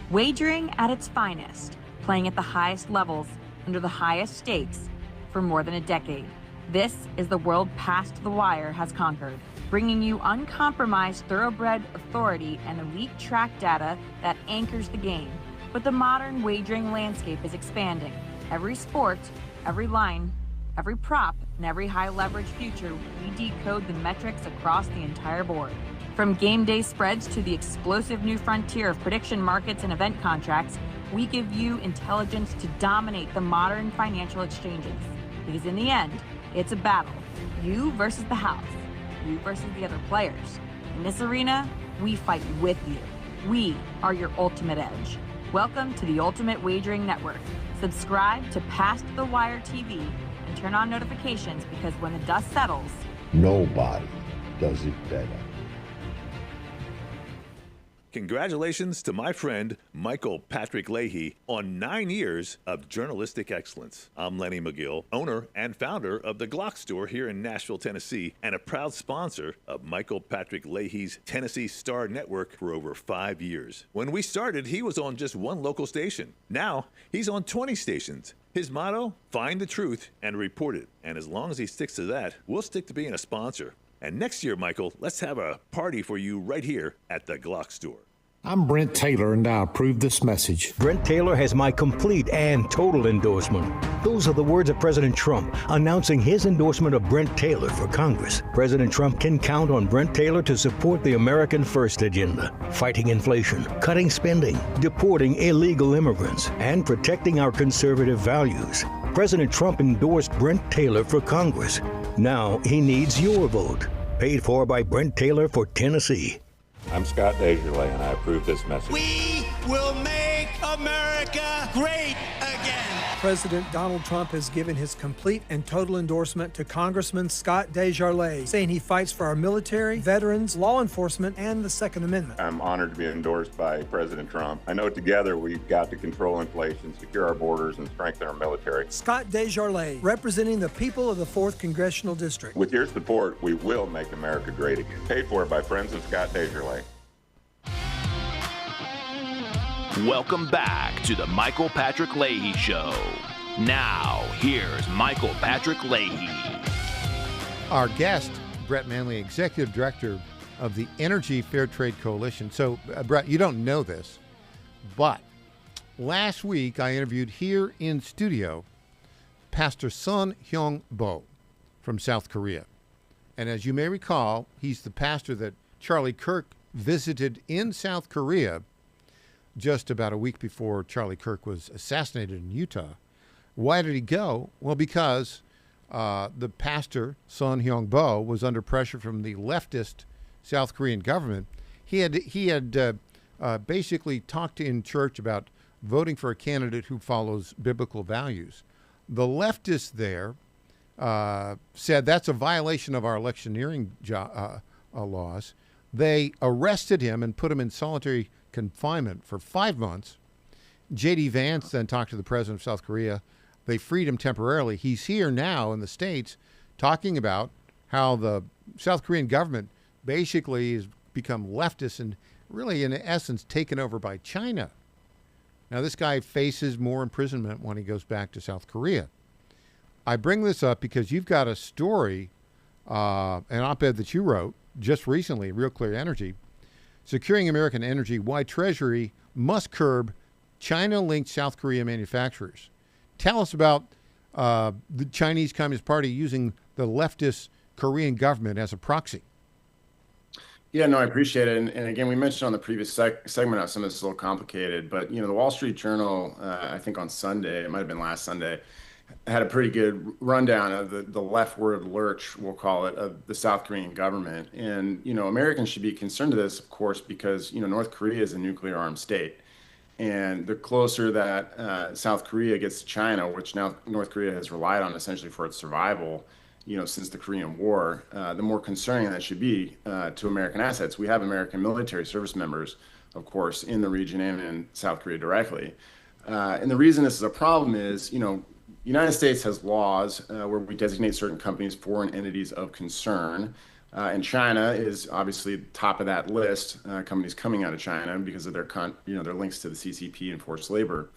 Wagering at its finest, playing at the highest levels, under the highest stakes, for more than a decade. This is the world past the wire has conquered, bringing you uncompromised thoroughbred authority and elite track data that anchors the game. But the modern wagering landscape is expanding. Every sport, every line, every prop, and every high leverage future, we decode the metrics across the entire board. From game day spreads to the explosive new frontier of prediction markets and event contracts, we give you intelligence to dominate the modern financial exchanges. Because in the end, it's a battle. You versus the house. You versus the other players. In this arena, we fight with you. We are your ultimate edge. Welcome to the Ultimate Wagering Network. Subscribe to Past the Wire TV and turn on notifications, because when the dust settles, nobody does it better. Congratulations to my friend Michael Patrick Leahy on 9 years of journalistic excellence. I'm Lenny McGill, owner and founder of the Glock Store here in Nashville, Tennessee, and a proud sponsor of Michael Patrick Leahy's Tennessee Star Network for over 5 years. When we started, he was on just one local station. Now, he's on 20 stations. His motto, find the truth and report it. And as long as he sticks to that, we'll stick to being a sponsor. And next year, Michael, let's have a party for you right here at the Glock Store. I'm Brent Taylor, and I approve this message. Brent Taylor has my complete and total endorsement. Those are the words of President Trump announcing his endorsement of Brent Taylor for Congress. President Trump can count on Brent Taylor to support the American First agenda, fighting inflation, cutting spending, deporting illegal immigrants, and protecting our conservative values. President Trump endorsed Brent Taylor for Congress. Now he needs your vote. Paid for by Brent Taylor for Tennessee. I'm Scott Desjardins, and I approve this message. We will make America great again. President Donald Trump has given his complete and total endorsement to Congressman Scott Desjardins, saying he fights for our military, veterans, law enforcement, and the Second Amendment. I'm honored to be endorsed by President Trump. I know together we've got to control inflation, secure our borders, and strengthen our military. Scott Desjardins, representing the people of the 4th Congressional District. With your support, we will make America great again. Paid for by friends of Scott Desjardins. Welcome back to the Michael Patrick Leahy Show. Now, here's Michael Patrick Leahy. Our guest, Brett Manley, Executive Director of the Energy Fair Trade Coalition. So, Brett, you don't know this, but last week I interviewed here in studio Pastor Sun Hyung Bo from South Korea. And as you may recall, he's the pastor that Charlie Kirk visited in South Korea just about a week before Charlie Kirk was assassinated in Utah. Why did he go? Well, because the pastor, Sun Hyung Bo, was under pressure from the leftist South Korean government. He had basically talked in church about voting for a candidate who follows biblical values. The leftists there said that's a violation of our electioneering laws. They arrested him and put him in solitary confinement for 5 months. J.D. Vance then talked to the president of South Korea. They freed him temporarily. He's here now in the States talking about how the South Korean government basically has become leftist and really, in essence, taken over by China. Now, this guy faces more imprisonment when he goes back to South Korea. I bring this up because you've got a story, an op-ed that you wrote just recently, Real Clear Energy, Securing American Energy, Why Treasury Must Curb China-Linked South Korea Manufacturers. Tell us about the Chinese Communist Party using the leftist Korean government as a proxy. Yeah, no, I appreciate it. And again, we mentioned on the previous segment how some of this is a little complicated, but the Wall Street Journal, I think on Sunday, it might have been last Sunday, had a pretty good rundown of the leftward lurch, we'll call it, of the South Korean government. And, Americans should be concerned to this, of course, because, North Korea is a nuclear armed state. And the closer that South Korea gets to China, which now North Korea has relied on essentially for its survival, since the Korean War, the more concerning that should be to American assets. We have American military service members, of course, in the region and in South Korea directly. And the reason this is a problem is, the United States has laws where we designate certain companies foreign entities of concern. And China is obviously top of that list, companies coming out of China because of their links to the CCP and forced labor.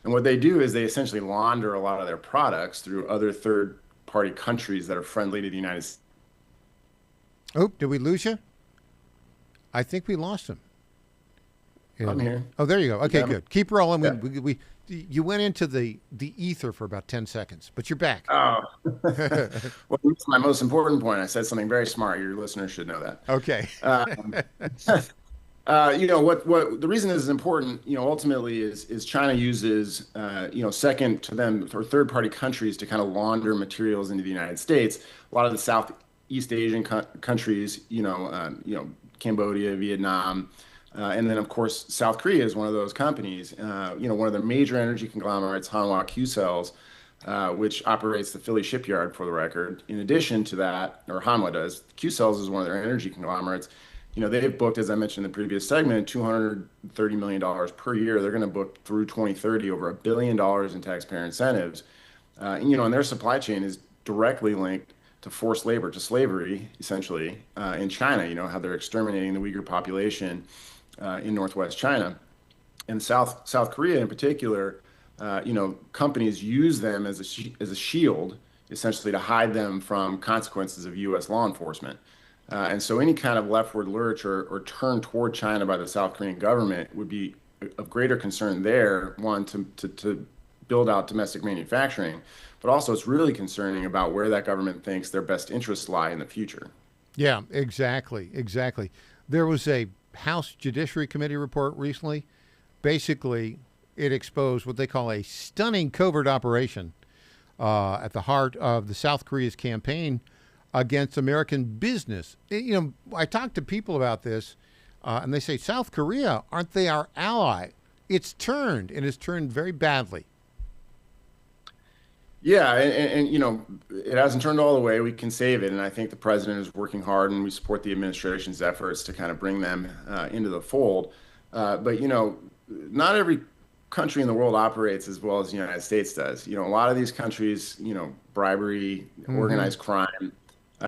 And what they do is they essentially launder a lot of their products through other third-party countries that are friendly to the United States. Oh, did we lose you? I think we lost him. Yeah. I'm here. Oh, there you go. Okay, Yeah. good. Keep rolling. Yeah. You went into the ether for about 10 seconds, but you're back. Oh, well, that's my most important point. I said something very smart. Your listeners should know that. Okay. What the reason this is important, ultimately is China uses, second to them or third-party countries to kind of launder materials into the United States. A lot of the Southeast Asian countries, Cambodia, Vietnam. And then, of course, South Korea is one of those companies. One of the major energy conglomerates, Hanwha Q-Cells, which operates the Philly shipyard, for the record. In addition to that, or Hanwha does, Q-Cells is one of their energy conglomerates. They've booked, as I mentioned in the previous segment, $230 million per year. They're going to book through 2030 over $1 billion in taxpayer incentives. And their supply chain is directly linked to forced labor, to slavery, essentially, in China. How they're exterminating the Uyghur population in northwest China. And South Korea in particular, companies use them as a shield, essentially, to hide them from consequences of U.S. law enforcement. And so any kind of leftward lurch or turn toward China by the South Korean government would be of greater concern there, one, to build out domestic manufacturing, but also it's really concerning about where that government thinks their best interests lie in the future. Yeah, exactly. There was a House Judiciary Committee report recently. Basically, it exposed what they call a stunning covert operation at the heart of the South Korea's campaign against American business. I talked to people about this, and they say, South Korea, aren't they our ally? It's turned, and it's turned very badly. Yeah, and it hasn't turned all the way. We can save it, and I think the president is working hard, and we support the administration's efforts to kind of bring them into the fold. But not every country in the world operates as well as the United States does. A lot of these countries, bribery, organized crime,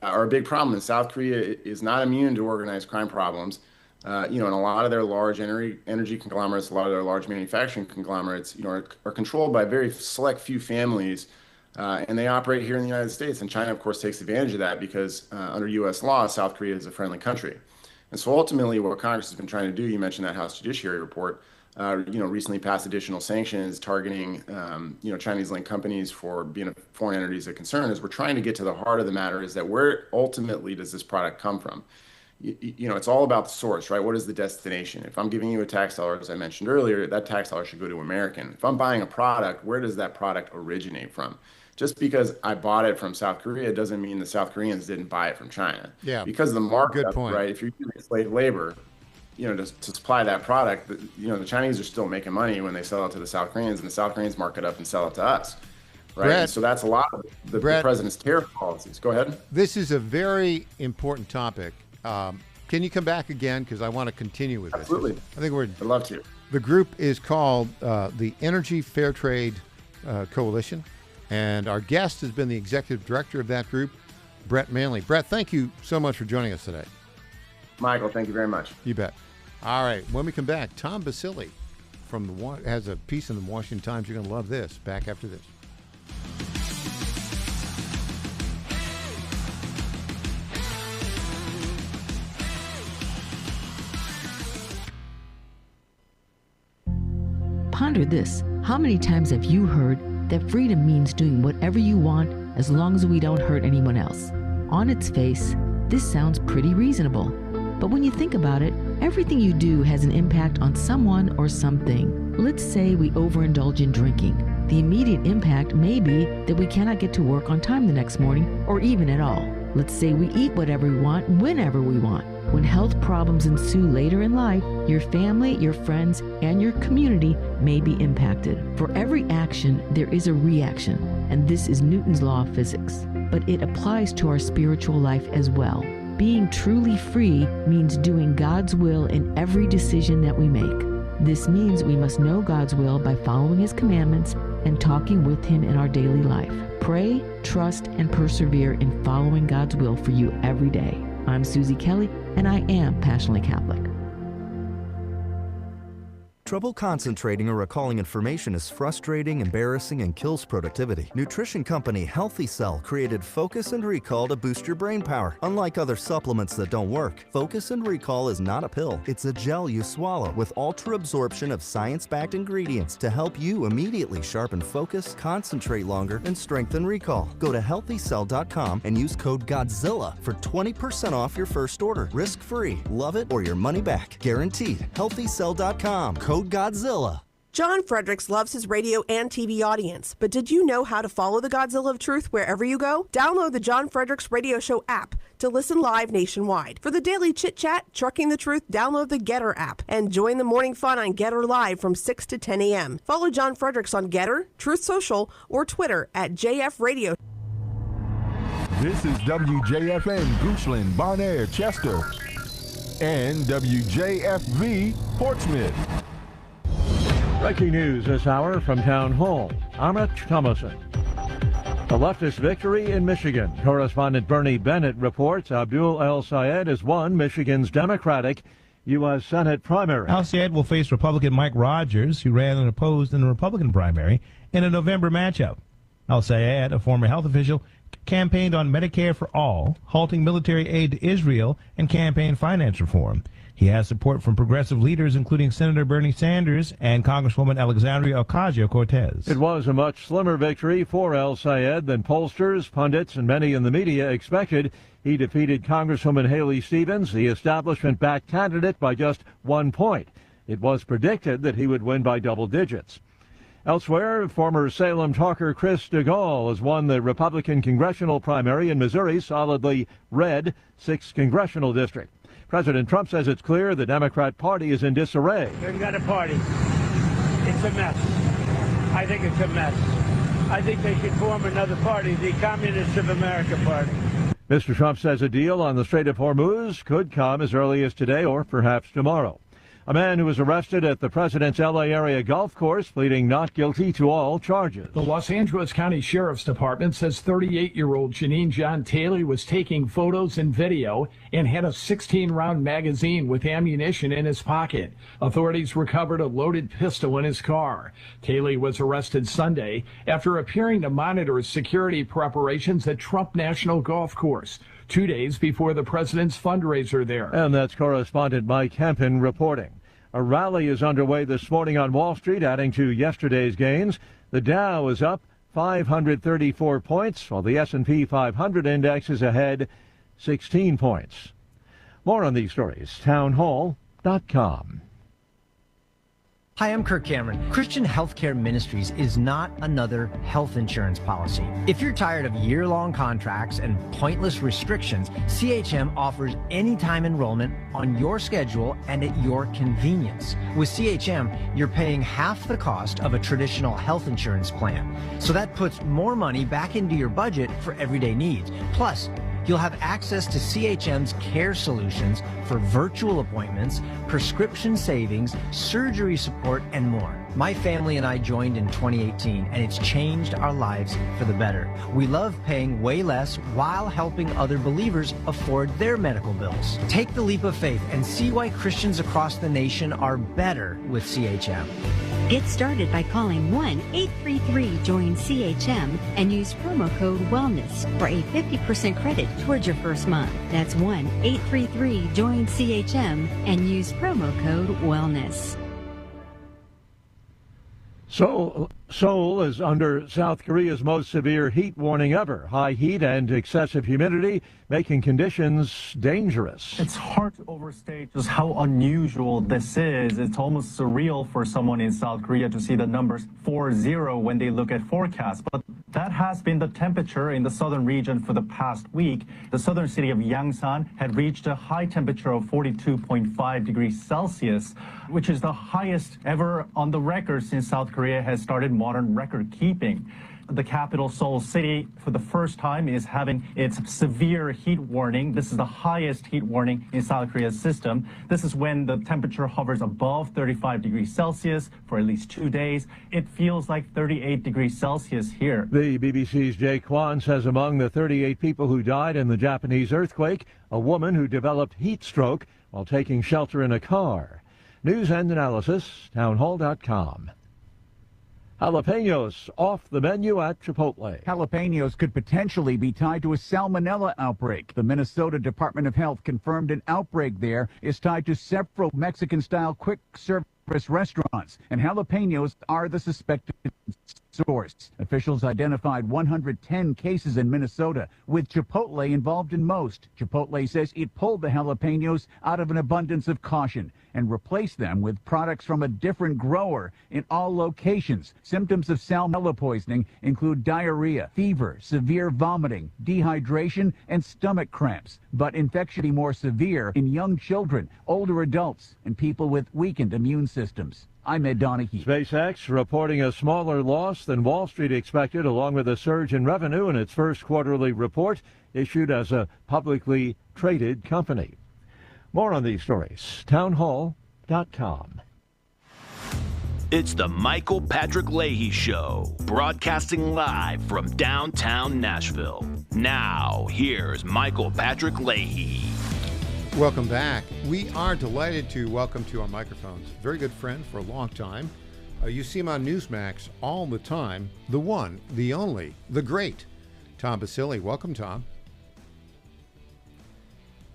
are a big problem. And South Korea is not immune to organized crime problems. And a lot of their large energy conglomerates, a lot of their large manufacturing conglomerates, are controlled by very select few families, and they operate here in the United States. And China, of course, takes advantage of that because under U.S. law, South Korea is a friendly country. And so ultimately, what Congress has been trying to do, you mentioned that House Judiciary report, recently passed additional sanctions targeting, Chinese-linked companies for being a foreign entities of concern. Is we're trying to get to the heart of the matter is that where ultimately does this product come from? It's all about the source, right? What is the destination? If I'm giving you a tax dollar, as I mentioned earlier, that tax dollar should go to American. If I'm buying a product, where does that product originate from? Just because I bought it from South Korea doesn't mean the South Koreans didn't buy it from China. Yeah. Because the markup, good point. Right? If you're using slave labor, to supply that product, the Chinese are still making money when they sell it to the South Koreans, and the South Koreans mark it up and sell it to us. Right. Brett, and so that's a lot of the president's tariff policies. Go ahead. This is a very important topic. Can you come back again? Because I want to continue with this. Absolutely. I think I'd love to. The group is called the Energy Fair Trade Coalition, and our guest has been the executive director of that group, Brett Manley. Brett, thank you so much for joining us today. Michael, thank you very much. You bet. All right, when we come back, Tom Basile has a piece in the Washington Times. You're going to love this. Back after this. Ponder this. How many times have you heard that freedom means doing whatever you want as long as we don't hurt anyone else? On its face, this sounds pretty reasonable. But when you think about it, everything you do has an impact on someone or something. Let's say we overindulge in drinking. The immediate impact may be that we cannot get to work on time the next morning or even at all. Let's say we eat whatever we want, whenever we want. When health problems ensue later in life, your family, your friends, and your community may be impacted. For every action, there is a reaction, and this is Newton's law of physics. But it applies to our spiritual life as well. Being truly free means doing God's will in every decision that we make. This means we must know God's will by following His commandments and talking with Him in our daily life. Pray, trust, and persevere in following God's will for you every day. I'm Susie Kelly, and I am passionately Catholic. Trouble concentrating or recalling information is frustrating, embarrassing, and kills productivity. Nutrition company Healthy Cell created Focus and Recall to boost your brain power. Unlike other supplements that don't work, Focus and Recall is not a pill. It's a gel you swallow with ultra absorption of science-backed ingredients to help you immediately sharpen focus, concentrate longer, and strengthen recall. Go to healthycell.com and use code GODZILLA for 20% off your first order. Risk-free. Love it or your money back. Guaranteed. Healthycell.com. Code Godzilla. John Fredericks loves his radio and TV audience, but did you know how to follow the Godzilla of Truth wherever you go? Download the John Fredericks Radio Show app to listen live nationwide. For the daily chit-chat, Trucking the Truth, download the Getter app and join the morning fun on Getter Live from 6 to 10 a.m. Follow John Fredericks on Getter, Truth Social, or Twitter at JF Radio. This is WJFN, Goochland, Bonaire, Chester, and WJFV, Portsmouth. Breaking news this hour from Town Hall. I'm Rich Thomason. A leftist victory in Michigan. Correspondent Bernie Bennett reports Abdul El-Sayed has won Michigan's Democratic U.S. Senate primary. El-Sayed will face Republican Mike Rogers, who ran unopposed in the Republican primary, in a November matchup. El-Sayed, a former health official, campaigned on Medicare for all, halting military aid to Israel, and campaign finance reform. He has support from progressive leaders, including Senator Bernie Sanders and Congresswoman Alexandria Ocasio-Cortez. It was a much slimmer victory for El-Sayed than pollsters, pundits, and many in the media expected. He defeated Congresswoman Haley Stevens, the establishment-backed candidate, by just 1 point. It was predicted that he would win by double digits. Elsewhere, former Salem talker Chris DeGaulle has won the Republican congressional primary in Missouri's solidly red 6th congressional district. President Trump says it's clear the Democrat Party is in disarray. They've got a party. It's a mess. I think it's a mess. I think they should form another party, the Communists of America Party. Mr. Trump says a deal on the Strait of Hormuz could come as early as today or perhaps tomorrow. A man who was arrested at the president's L.A. area golf course pleading not guilty to all charges. The Los Angeles County Sheriff's Department says 38-year-old Janine John Taylor was taking photos and video and had a 16-round magazine with ammunition in his pocket. Authorities recovered a loaded pistol in his car. Taylor was arrested Sunday after appearing to monitor security preparations at Trump National Golf Course, 2 days before the president's fundraiser there. And that's correspondent Mike Hempen reporting. A rally is underway this morning on Wall Street, adding to yesterday's gains. The Dow is up 534 points, while the S&P 500 index is ahead 16 points. More on these stories, townhall.com. Hi, I'm Kirk Cameron. Christian Healthcare Ministries is not another health insurance policy. If you're tired of year-long contracts and pointless restrictions, CHM offers anytime enrollment on your schedule and at your convenience. With CHM, you're paying half the cost of a traditional health insurance plan. So that puts more money back into your budget for everyday needs. Plus, You'll have access to CHM's care solutions for virtual appointments, prescription savings, surgery support, and more. My family and I joined in 2018, and it's changed our lives for the better. We love paying way less while helping other believers afford their medical bills. Take the leap of faith and see why Christians across the nation are better with CHM. Get started by calling 1-833-JOIN-CHM and use promo code WELLNESS for a 50% credit towards your first month. That's 1-833-JOIN-CHM and use promo code WELLNESS. Seoul is under South Korea's most severe heat warning ever. High heat and excessive humidity making conditions dangerous. It's hard to overstate just how unusual this is. It's almost surreal for someone in South Korea to see the numbers 40 when they look at forecasts. But that has been the temperature in the southern region for the past week. The southern city of Yangsan had reached a high temperature of 42.5 degrees Celsius, which is the highest ever on the record since South Korea has started modern record keeping. The capital, Seoul City, for the first time is having its severe heat warning. This is the highest heat warning in South Korea's system. This is when the temperature hovers above 35 degrees Celsius for at least 2 days. It feels like 38 degrees Celsius here. The BBC's Jay Kwan says among the 38 people who died in the Japanese earthquake, a woman who developed heat stroke while taking shelter in a car. News and analysis, townhall.com. Jalapenos off the menu at Chipotle. Jalapenos could potentially be tied to a salmonella outbreak. The Minnesota Department of Health confirmed an outbreak there is tied to several Mexican-style quick-service restaurants, and jalapenos are the suspected source. Officials identified 110 cases in Minnesota, with Chipotle involved in most. Chipotle says it pulled the jalapenos out of an abundance of caution and replaced them with products from a different grower in all locations. Symptoms of salmonella poisoning include diarrhea, fever, severe vomiting, dehydration, and stomach cramps. But infection is more severe in young children, older adults, and people with weakened immune systems. I'm Ed Donahue. SpaceX reporting a smaller loss than Wall Street expected, along with a surge in revenue in its first quarterly report issued as a publicly traded company. More on these stories, townhall.com. It's the Michael Patrick Leahy Show, broadcasting live from downtown Nashville. Now, here's Michael Patrick Leahy. Welcome back. We are delighted to welcome to our microphones a very good friend for a long time. You see him on Newsmax all the time. The one, the only, the great, Tom Basile. Welcome, Tom.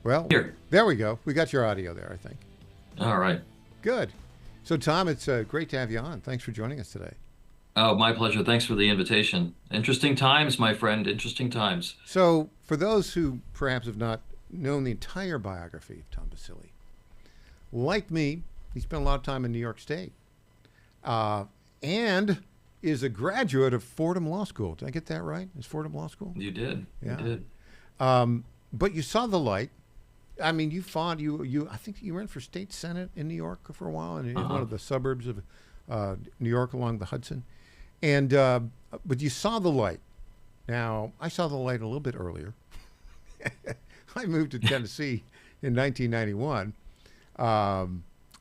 Well, there we go. We got your audio there, I think. All right. Good. So, Tom, it's great to have you on. Thanks for joining us today. Oh, my pleasure. Thanks for the invitation. Interesting times, my friend. Interesting times. So, for those who perhaps have not known the entire biography of Tom Basile, like me, he spent a lot of time in New York State and is a graduate of Fordham Law School. Did I get that right? Is Fordham Law School? You did. Yeah. You did. But you saw the light. I mean, you fought. I think you ran for state senate in New York for a while, in one of the suburbs of New York along the Hudson. And but you saw the light. Now, I saw the light a little bit earlier. I moved to Tennessee in 1991.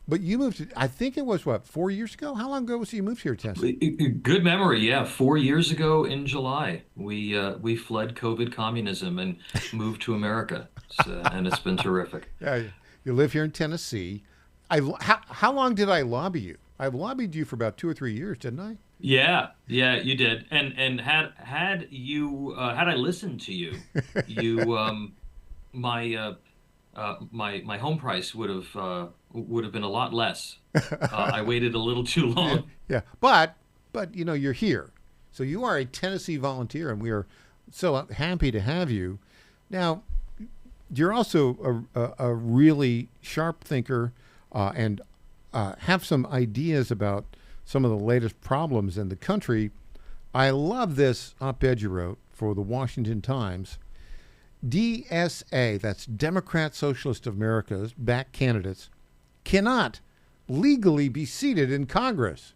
But you moved to, I think it was, 4 years ago? How long ago was you moved here to Tennessee? Good memory, yeah. 4 years ago in July, we fled COVID communism and moved to America, and it's been terrific. Yeah, you live here in Tennessee. How long did I lobby you? I lobbied you for about 2 or 3 years, didn't I? Yeah, you did. And had I listened to you, my home price would have been a lot less. I waited a little too long. Yeah. But you're here, so you are a Tennessee volunteer, and we are so happy to have you. Now, you're also a really sharp thinker, and have some ideas about some of the latest problems in the country. I love this op-ed you wrote for the Washington Times. DSA, that's Democrat Socialist of America's backed candidates, cannot legally be seated in Congress.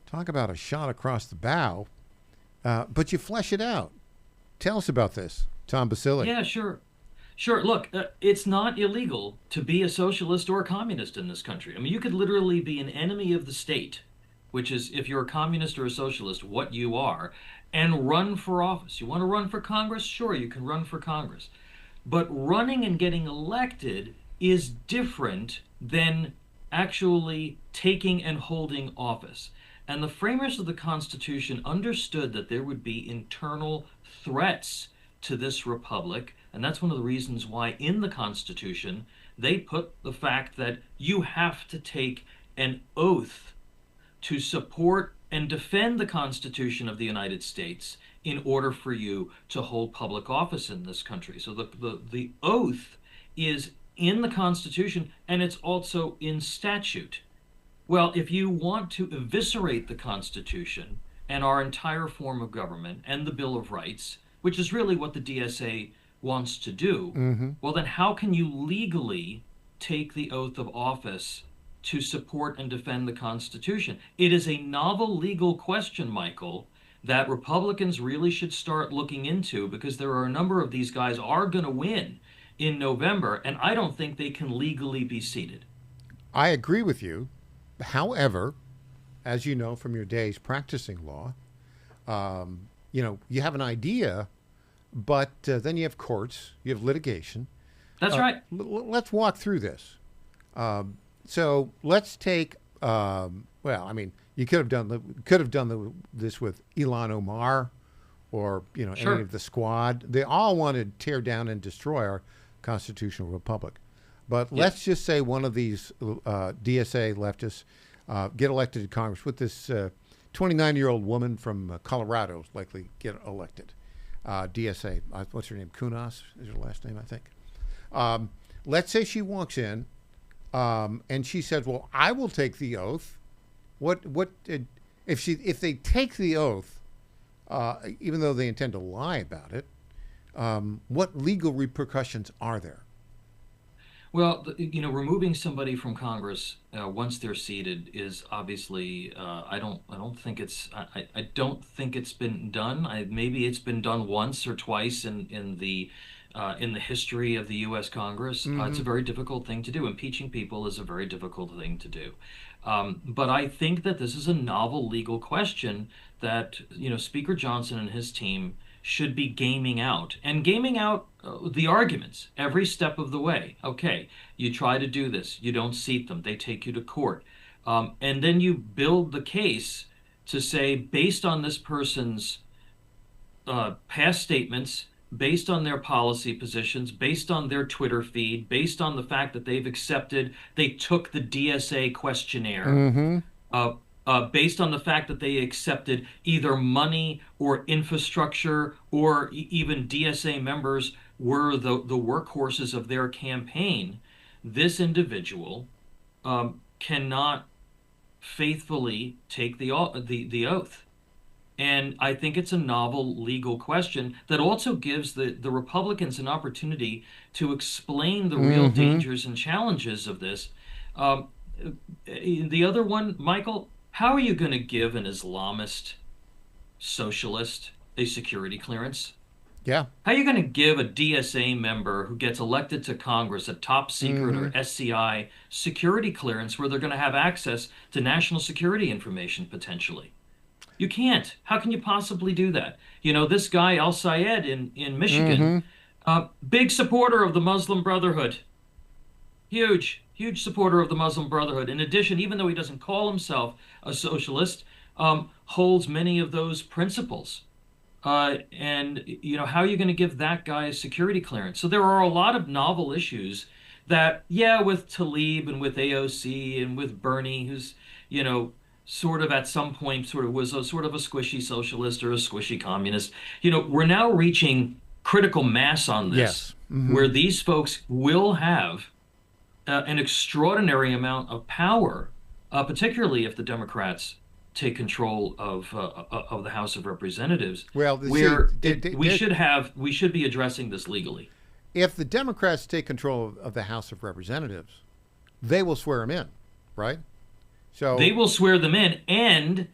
Talk about a shot across the bow, but you flesh it out. Tell us about this, Tom Basile. Yeah, sure. Sure. Look, it's not illegal to be a socialist or a communist in this country. I mean, you could literally be an enemy of the state, which is, if you're a communist or a socialist, what you are, and run for office. You want to run for Congress? Sure, you can run for Congress. But running and getting elected is different than actually taking and holding office. And the framers of the Constitution understood that there would be internal threats to this republic. And that's one of the reasons why in the Constitution, they put the fact that you have to take an oath to support and defend the Constitution of the United States in order for you to hold public office in this country. So the oath is in the Constitution, and it's also in statute. Well, if you want to eviscerate the Constitution and our entire form of government and the Bill of Rights, which is really what the DSA wants to do, well, then how can you legally take the oath of office to support and defend the Constitution? It is a novel legal question, Michael, that Republicans really should start looking into, because there are a number of these guys are going to win in November, and I don't think they can legally be seated. I agree with you. However, as you know from your days practicing law, you have an idea, but then you have courts, you have litigation. That's right. Let's walk through this. So let's take. You could have done this with Ilhan Omar, or Sure. any of the squad. They all wanted to tear down and destroy our constitutional republic. But let's just say one of these DSA leftists get elected to Congress, with this 29-year-old woman from Colorado likely get elected. DSA, what's her name? Kunas is her last name, I think. Let's say she walks in and she says, "Well, I will take the oath." If they take the oath, even though they intend to lie about it, what legal repercussions are there? Well, removing somebody from Congress once they're seated is obviously I don't think it's been done. Maybe it's been done once or twice in the history of the U.S. Congress. It's a very difficult thing to do. Impeaching people is a very difficult thing to do. But I think that this is a novel legal question that Speaker Johnson and his team should be gaming out the arguments every step of the way. Okay, you try to do this, you don't seat them, they take you to court. And then you build the case to say, based on this person's past statements, based on their policy positions, based on their Twitter feed, based on the fact that they took the DSA questionnaire, based on the fact that they accepted either money or infrastructure, or even DSA members were the workhorses of their campaign, this individual cannot faithfully take the oath. And I think it's a novel legal question that also gives the Republicans an opportunity to explain the real dangers and challenges of this. The other one, Michael, how are you going to give an Islamist socialist a security clearance? Yeah. How are you going to give a DSA member who gets elected to Congress a top secret or SCI security clearance where they're going to have access to national security information potentially? You can't. How can you possibly do that? This guy, Al Sayed in Michigan, big supporter of the Muslim Brotherhood. Huge supporter of the Muslim Brotherhood. In addition, even though he doesn't call himself a socialist, holds many of those principles. And how are you going to give that guy a security clearance? So there are a lot of novel issues that, with Tlaib and with AOC and with Bernie, who's, sort of at some point was a sort of a squishy socialist or a squishy communist. We're now reaching critical mass on this, where these folks will have an extraordinary amount of power, particularly if the Democrats take control of the House of Representatives. Well, we should be addressing this legally. If the Democrats take control of the House of Representatives, they will swear them in, right? So they will swear them in,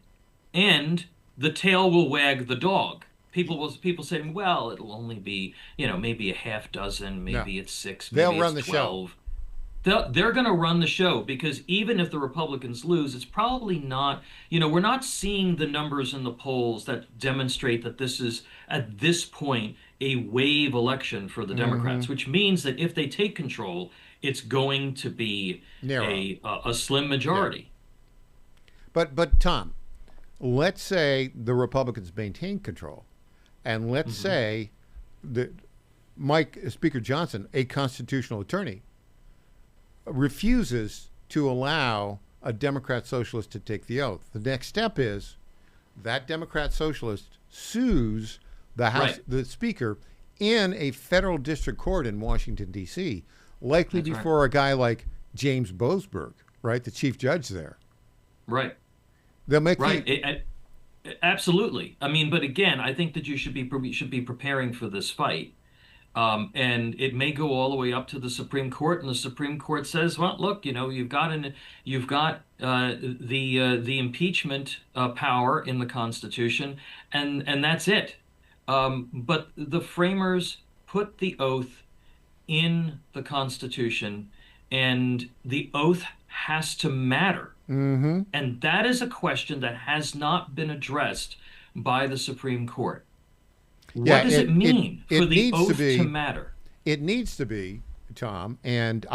and the tail will wag the dog. People saying, well, it'll only be, maybe a half dozen, maybe it's 6, maybe They'll run it's the 12. show. They're going to run the show, because even if the Republicans lose, it's probably not, we're not seeing the numbers in the polls that demonstrate that this is, at this point, a wave election for the Democrats, which means that if they take control, it's going to be a slim majority. Yeah. But Tom, let's say the Republicans maintain control, and let's say that Speaker Johnson, a constitutional attorney, refuses to allow a Democrat socialist to take the oath. The next step is that Democrat socialist sues the House, the Speaker, in a federal district court in Washington, D.C., likely before a guy like James Boasberg, right, the chief judge there. Right. They'll make absolutely. I mean, but again, I think that you should be preparing for this fight. And it may go all the way up to the Supreme Court, and the Supreme Court says, well, look, you've got the impeachment power in the Constitution, and that's it. But the framers put the oath in the Constitution, and the oath has to matter. And that is a question that has not been addressed by the Supreme Court. What does it mean for the oath to matter? It needs to be, Tom, and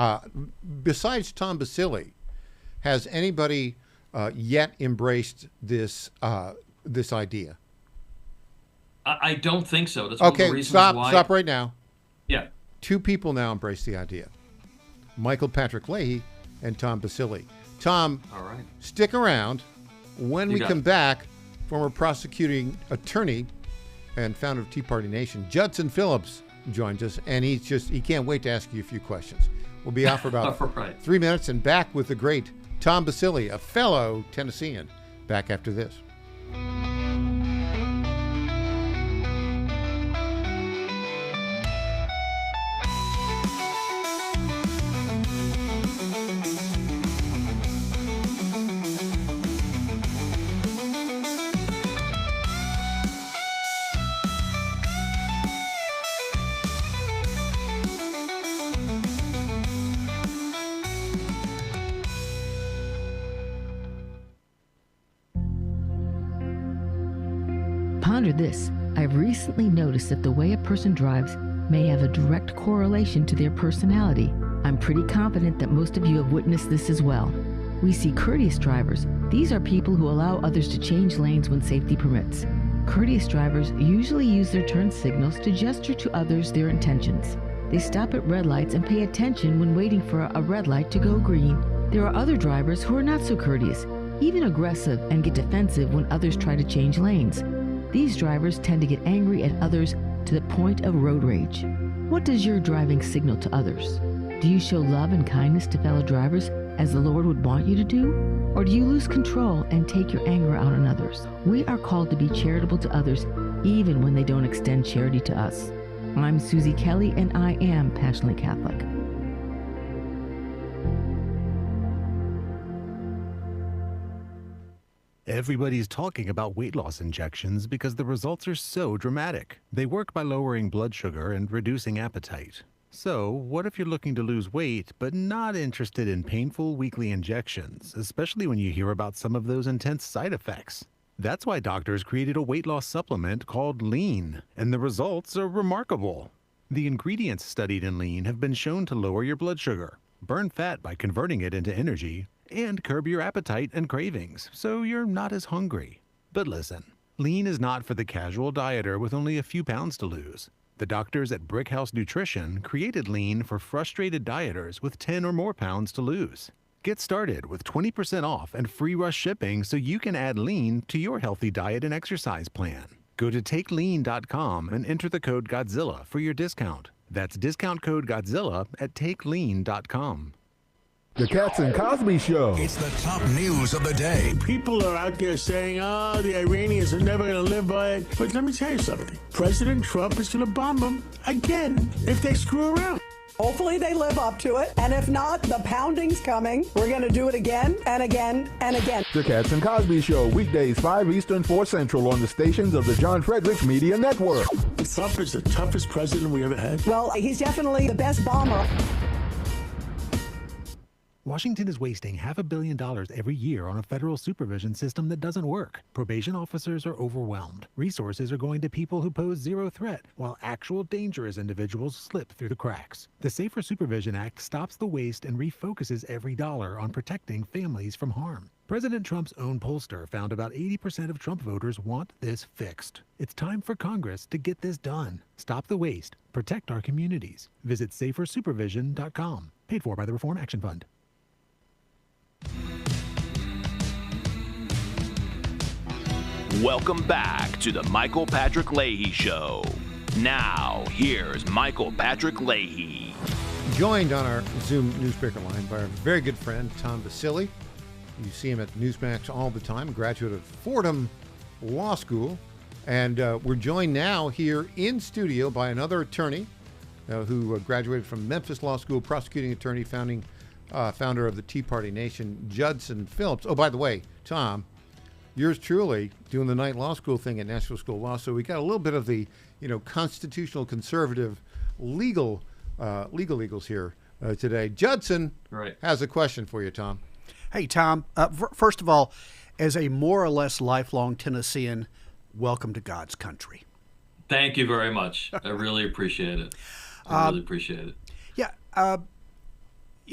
besides Tom Basile, has anybody yet embraced this idea? I don't think so. That's one of the reasons stop right now. Yeah. 2 people now embrace the idea. Michael Patrick Leahy and Tom Basile. Tom, all right, stick around. When we come back, former prosecuting attorney and founder of Tea Party Nation, Judson Phillips, joins us, and he can't wait to ask you a few questions. We'll be off for about 3 minutes and back with the great Tom Basile, a fellow Tennessean. Back after this. Ponder this. I've recently noticed that the way a person drives may have a direct correlation to their personality. I'm pretty confident that most of you have witnessed this as well. We see courteous drivers. These are people who allow others to change lanes when safety permits. Courteous drivers usually use their turn signals to gesture to others their intentions. They stop at red lights and pay attention when waiting for a red light to go green. There are other drivers who are not so courteous, even aggressive, and get defensive when others try to change lanes. These drivers tend to get angry at others to the point of road rage. What does your driving signal to others? Do you show love and kindness to fellow drivers as the Lord would want you to do? Or do you lose control and take your anger out on others? We are called to be charitable to others even when they don't extend charity to us. I'm Susie Kelly, and I am passionately Catholic. Everybody's talking about weight loss injections because the results are so dramatic. They work by lowering blood sugar and reducing appetite. So, what if you're looking to lose weight but not interested in painful weekly injections, especially when you hear about some of those intense side effects? That's why doctors created a weight loss supplement called Lean, and the results are remarkable. The ingredients studied in Lean have been shown to lower your blood sugar, burn fat by converting it into energy, and curb your appetite and cravings, so you're not as hungry. But listen, Lean is not for the casual dieter with only a few pounds to lose. The doctors at Brickhouse Nutrition created Lean for frustrated dieters with 10 or more pounds to lose. Get started with 20% off and free rush shipping so you can add Lean to your healthy diet and exercise plan. Go to takelean.com and enter the code Godzilla for your discount. That's discount code Godzilla at takelean.com. The Cats and Cosby Show. It's the top news of the day. People are out there saying, oh, the Iranians are never going to live by it. But let me tell you something. President Trump is going to bomb them again if they screw around. Hopefully they live up to it. And if not, the pounding's coming. We're going to do it again and again and again. The Cats and Cosby Show, weekdays 5 Eastern, 4 Central on the stations of the John Fredericks Media Network. Trump is the toughest president we ever had. Well, he's definitely the best bomber. Washington is wasting $500 million every year on a federal supervision system that doesn't work. Probation officers are overwhelmed. Resources are going to people who pose zero threat, while actual dangerous individuals slip through the cracks. The Safer Supervision Act stops the waste and refocuses every dollar on protecting families from harm. President Trump's own pollster found about 80% of Trump voters want this fixed. It's time for Congress to get this done. Stop the waste. Protect our communities. Visit safersupervision.com. Paid for by the Reform Action Fund. Welcome back to the Michael Patrick Leahy Show. Now, here's Michael Patrick Leahy. Joined on our Zoom newsbreaker line by our very good friend, Tom Vasili. You see him at Newsmax all the time, a graduate of Fordham Law School. And we're joined now here in studio by another attorney who graduated from Memphis Law School, prosecuting attorney, founder of the Tea Party Nation, Judson Phillips. Oh, by the way, Tom, yours truly doing the night law school thing at Nashville School of Law. So we got a little bit of the, constitutional conservative legal eagles here today. Judson has a question for you, Tom. Hey, Tom. First of all, as a more or less lifelong Tennessean, welcome to God's country. Thank you very much. I really appreciate it. Yeah.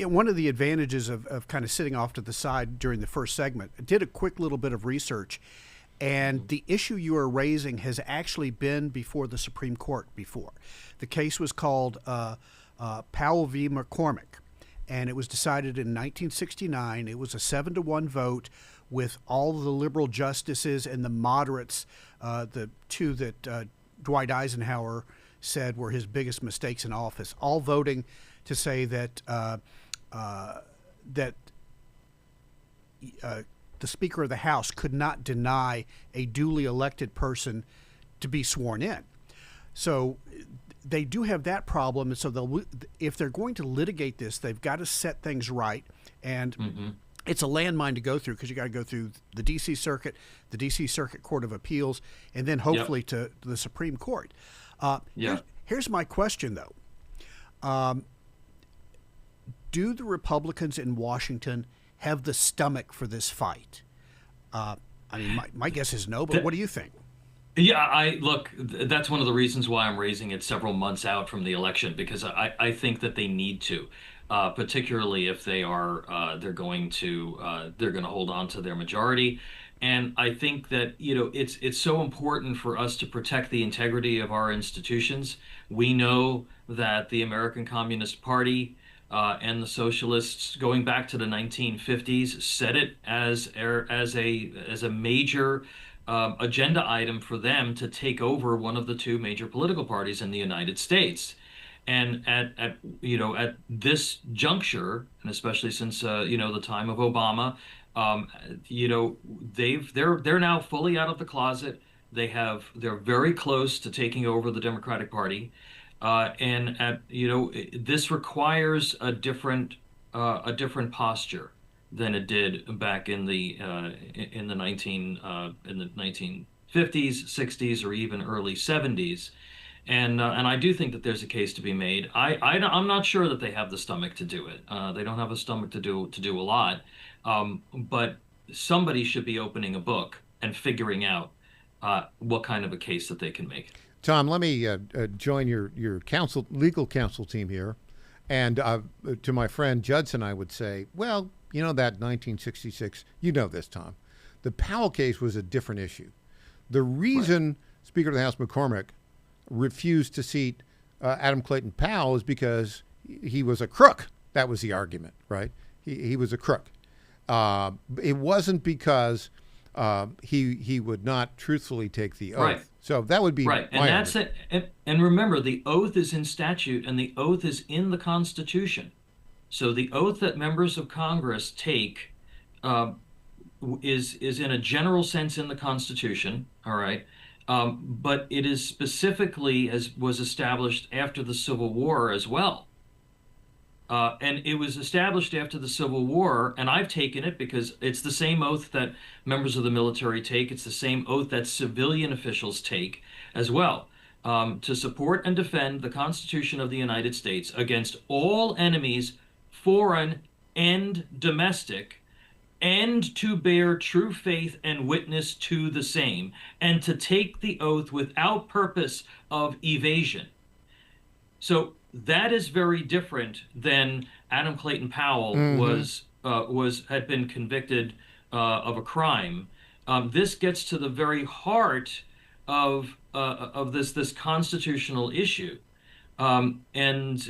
One of the advantages of kind of sitting off to the side during the first segment, I did a quick little bit of research, and the issue you are raising has actually been before the Supreme Court before. The case was called Powell v. McCormick, and it was decided in 1969. It was a 7-1 vote with all the liberal justices and the moderates, the two that Dwight Eisenhower said were his biggest mistakes in office, all voting to say that the Speaker of the House could not deny a duly elected person to be sworn in. So they do have that problem, and so if they're going to litigate this, they've got to set things right, and it's a landmine to go through because you got to go through the D.C. Circuit, the D.C. Circuit Court of Appeals, and then hopefully to the Supreme Court. Here's my question, though. Do the Republicans in Washington have the stomach for this fight? My guess is no, but what do you think? Yeah, look, that's one of the reasons why I'm raising it several months out from the election, because I think that they need to, particularly if they're going to hold on to their majority. And I think that, it's so important for us to protect the integrity of our institutions. We know that the American Communist Party and the socialists, going back to the 1950s, set it as a major agenda item for them to take over one of the two major political parties in the United States. And at this juncture, and especially since the time of Obama, they're now fully out of the closet. They're very close to taking over the Democratic Party. This requires a different posture than it did back in the 1950s, 60s, or even early 70s, and I do think that there's a case to be made. I'm not sure that they have the stomach to do it. They don't have a stomach to do a lot, but somebody should be opening a book and figuring out what kind of a case that they can make. Tom, let me join your legal counsel team here. And to my friend Judson, I would say, well, that 1966, this, Tom. The Powell case was a different issue. The reason Speaker of the House McCormick refused to seat Adam Clayton Powell is because he was a crook. That was the argument, right? He was a crook. It wasn't because he would not truthfully take the oath. Right. So that would be right, and that's it. And remember, the oath is in statute, and the oath is in the Constitution. So the oath that members of Congress take is in a general sense in the Constitution. All right, but it is specifically, as was established after the Civil War as well. And it was established after the Civil War, and I've taken it because it's the same oath that members of the military take. It's the same oath that civilian officials take as well, to support and defend the Constitution of the United States against all enemies, foreign and domestic, and to bear true faith and witness to the same, and to take the oath without purpose of evasion. So that is very different than Adam Clayton Powell had been convicted of a crime. This gets to the very heart of this constitutional issue, and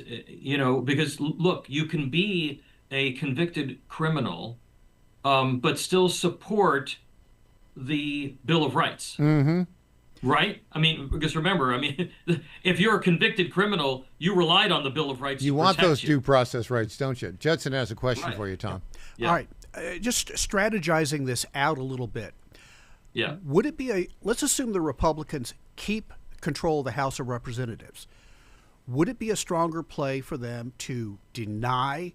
because look, you can be a convicted criminal, but still support the Bill of Rights. Right? I mean, because remember, if you're a convicted criminal, you relied on the Bill of Rights. You to want protect those you. due process rights, don't you? Judson has a question for you, Tom. Yeah. All right. Just strategizing this out a little bit. Yeah. Would it be let's assume the Republicans keep control of the House of Representatives. Would it be a stronger play for them to deny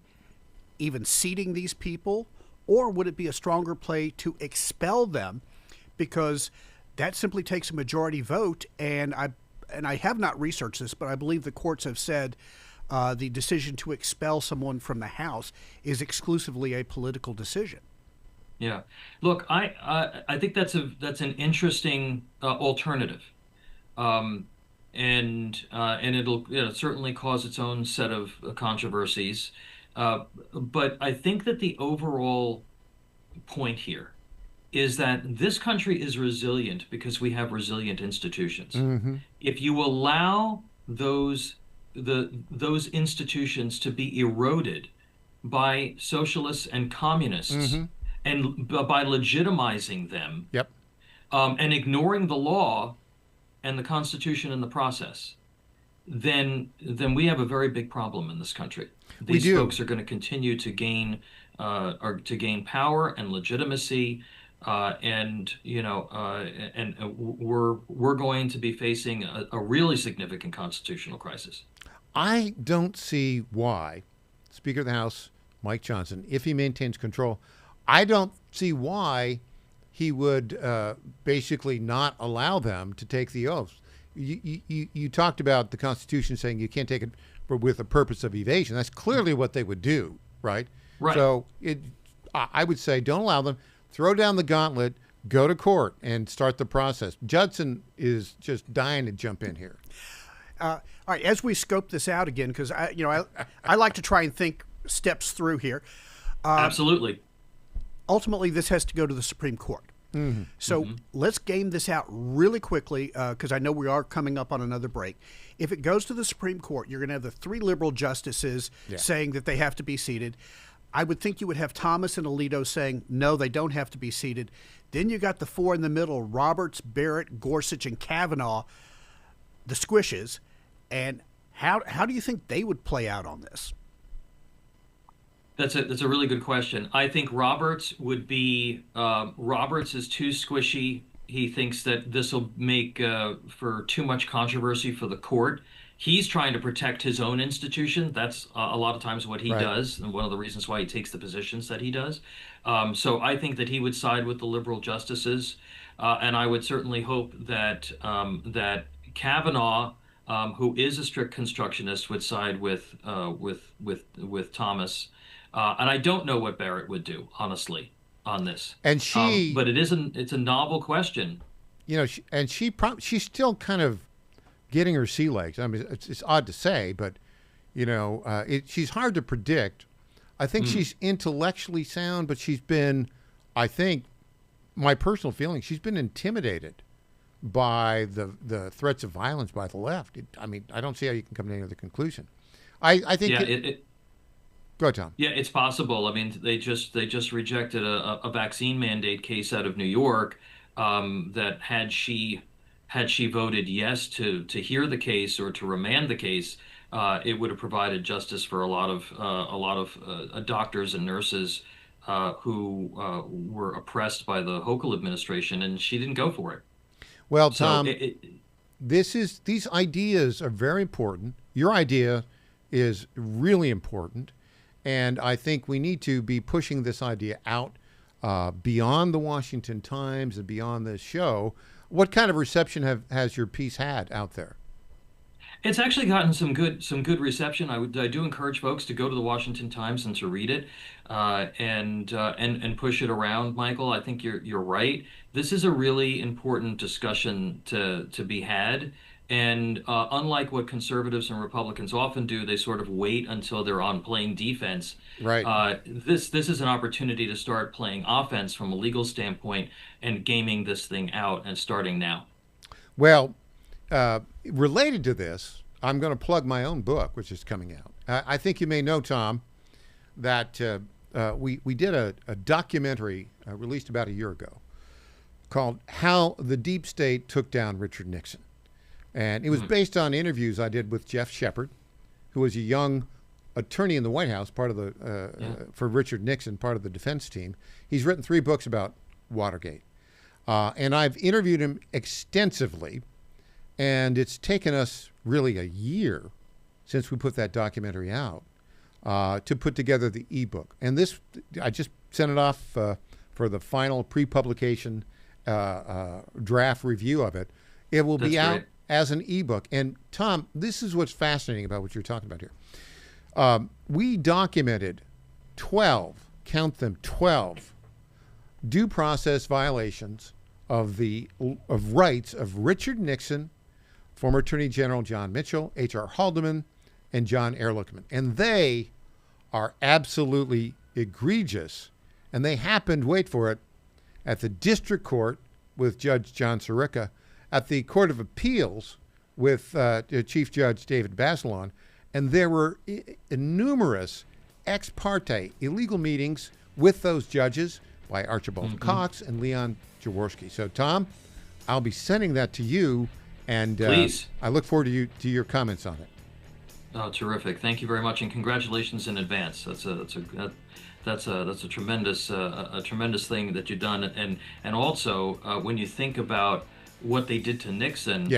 even seating these people, or would it be a stronger play to expel them, because that simply takes a majority vote? And I have not researched this, but I believe the courts have said the decision to expel someone from the House is exclusively a political decision. Yeah. Look, I think that's an interesting alternative, and it'll certainly cause its own set of controversies. But I think that the overall point here is that this country is resilient because we have resilient institutions. If you allow those institutions to be eroded by socialists and communists, and by legitimizing them, and ignoring the law and the Constitution in the process, then we have a very big problem in this country. These folks are going to continue to gain power and legitimacy. And we're going to be facing a really significant constitutional crisis. I don't see why Speaker of the House Mike Johnson, if he maintains control, I don't see why he would basically not allow them to take the oath. You talked about the Constitution saying you can't take it with a purpose of evasion. That's clearly what they would do, right? Right. So I would say don't allow them. Throw down the gauntlet, go to court, and start the process. Judson is just dying to jump in here. All right, as we scope this out again, because I like to try and think steps through here. Absolutely. Ultimately, this has to go to the Supreme Court. So let's game this out really quickly, because I know we are coming up on another break. If it goes to the Supreme Court, you're going to have the 3 liberal justices saying that they have to be seated. I would think you would have Thomas and Alito saying, no, they don't have to be seated. Then you got the 4 in the middle, Roberts, Barrett, Gorsuch, and Kavanaugh, the squishes. And how do you think they would play out on this? That's a really good question. I think Roberts would be Roberts is too squishy. He thinks that this will make for too much controversy for the court. He's trying to protect his own institution. That's a lot of times what he does, and one of the reasons why he takes the positions that he does. So I think that he would side with the liberal justices, and I would certainly hope that that Kavanaugh, who is a strict constructionist, would side with Thomas. And I don't know what Barrett would do, honestly, on this. And she, but it's a novel question. She's still kind of getting her sea legs. I mean, it's odd to say, but she's hard to predict. I think she's intellectually sound, but she's been, I think, my personal feeling, she's been intimidated by the threats of violence by the left. I don't see how you can come to any other conclusion. I think. Go ahead, Tom. Yeah, it's possible. I mean, they just rejected a vaccine mandate case out of New York that had she voted yes to hear the case or to remand the case, it would have provided justice for a lot of doctors and nurses who were oppressed by the Hochul administration, and she didn't go for it. Well, Tom, these ideas are very important. Your idea is really important. And I think we need to be pushing this idea out beyond the Washington Times and beyond this show. What kind of reception has your piece had out there? It's actually gotten some good reception. I do encourage folks to go to the Washington Times and to read it, and push it around. Michael, I think you're right. This is a really important discussion to be had. And unlike what conservatives and Republicans often do, they sort of wait until they're on playing defense. Right. This is an opportunity to start playing offense from a legal standpoint and gaming this thing out, and starting now. Well, related to this, I'm going to plug my own book, which is coming out. I think you may know, Tom, that we did a documentary released about a year ago called How the Deep State Took Down Richard Nixon. And it was based on interviews I did with Jeff Shepard, who was a young attorney in the White House, part of the for Richard Nixon, part of the defense team. He's written 3 books about Watergate. And I've interviewed him extensively, and it's taken us really a year since we put that documentary out to put together the ebook. And this, I just sent it off for the final pre-publication draft review of it. It will be out as an ebook. And Tom, this is what's fascinating about what you're talking about here. We documented 12, count them, 12 due process violations of rights of Richard Nixon, former Attorney General John Mitchell, H.R. Haldeman, and John Ehrlichman. And they are absolutely egregious. And they happened, wait for it, at the district court with Judge John Sirica, at the Court of Appeals with Chief Judge David Bazelon. And there were numerous ex parte illegal meetings with those judges by Archibald Cox and Leon Jaworski. So, Tom, I'll be sending that to you, and please. I look forward to your comments on it. Oh, terrific! Thank you very much, and congratulations in advance. That's a tremendous thing that you've done, and also when you think about what they did to Nixon,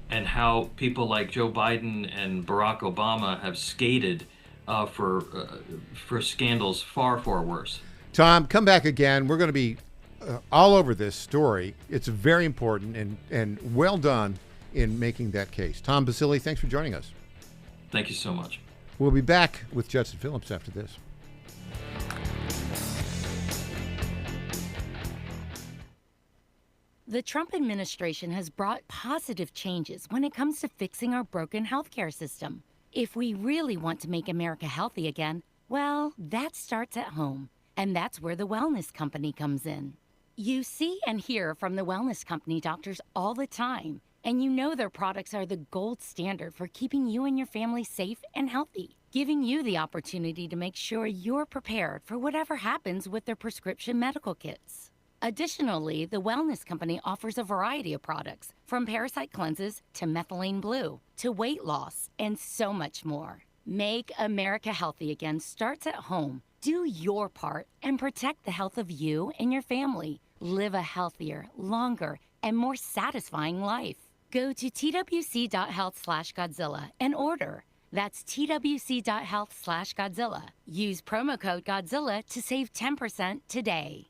and how people like Joe Biden and Barack Obama have skated for scandals far worse. Tom, come back again. We're going to be all over this story. It's very important and well done in making that case. Tom Basile, thanks for joining us. Thank you so much. We'll be back with Judson Phillips after this. The Trump administration has brought positive changes when it comes to fixing our broken healthcare system. If we really want to make America healthy again, well, that starts at home. And that's where the Wellness Company comes in. You see and hear from the Wellness Company doctors all the time, and you know their products are the gold standard for keeping you and your family safe and healthy, giving you the opportunity to make sure you're prepared for whatever happens with their prescription medical kits. Additionally, the Wellness Company offers a variety of products, from parasite cleanses to methylene blue to weight loss and so much more. Make America healthy again starts at home. Do your part and protect the health of you and your family. Live a healthier, longer, and more satisfying life. Go to twc.health/Godzilla and order. That's twc.health/Godzilla. Use promo code Godzilla to save 10% today.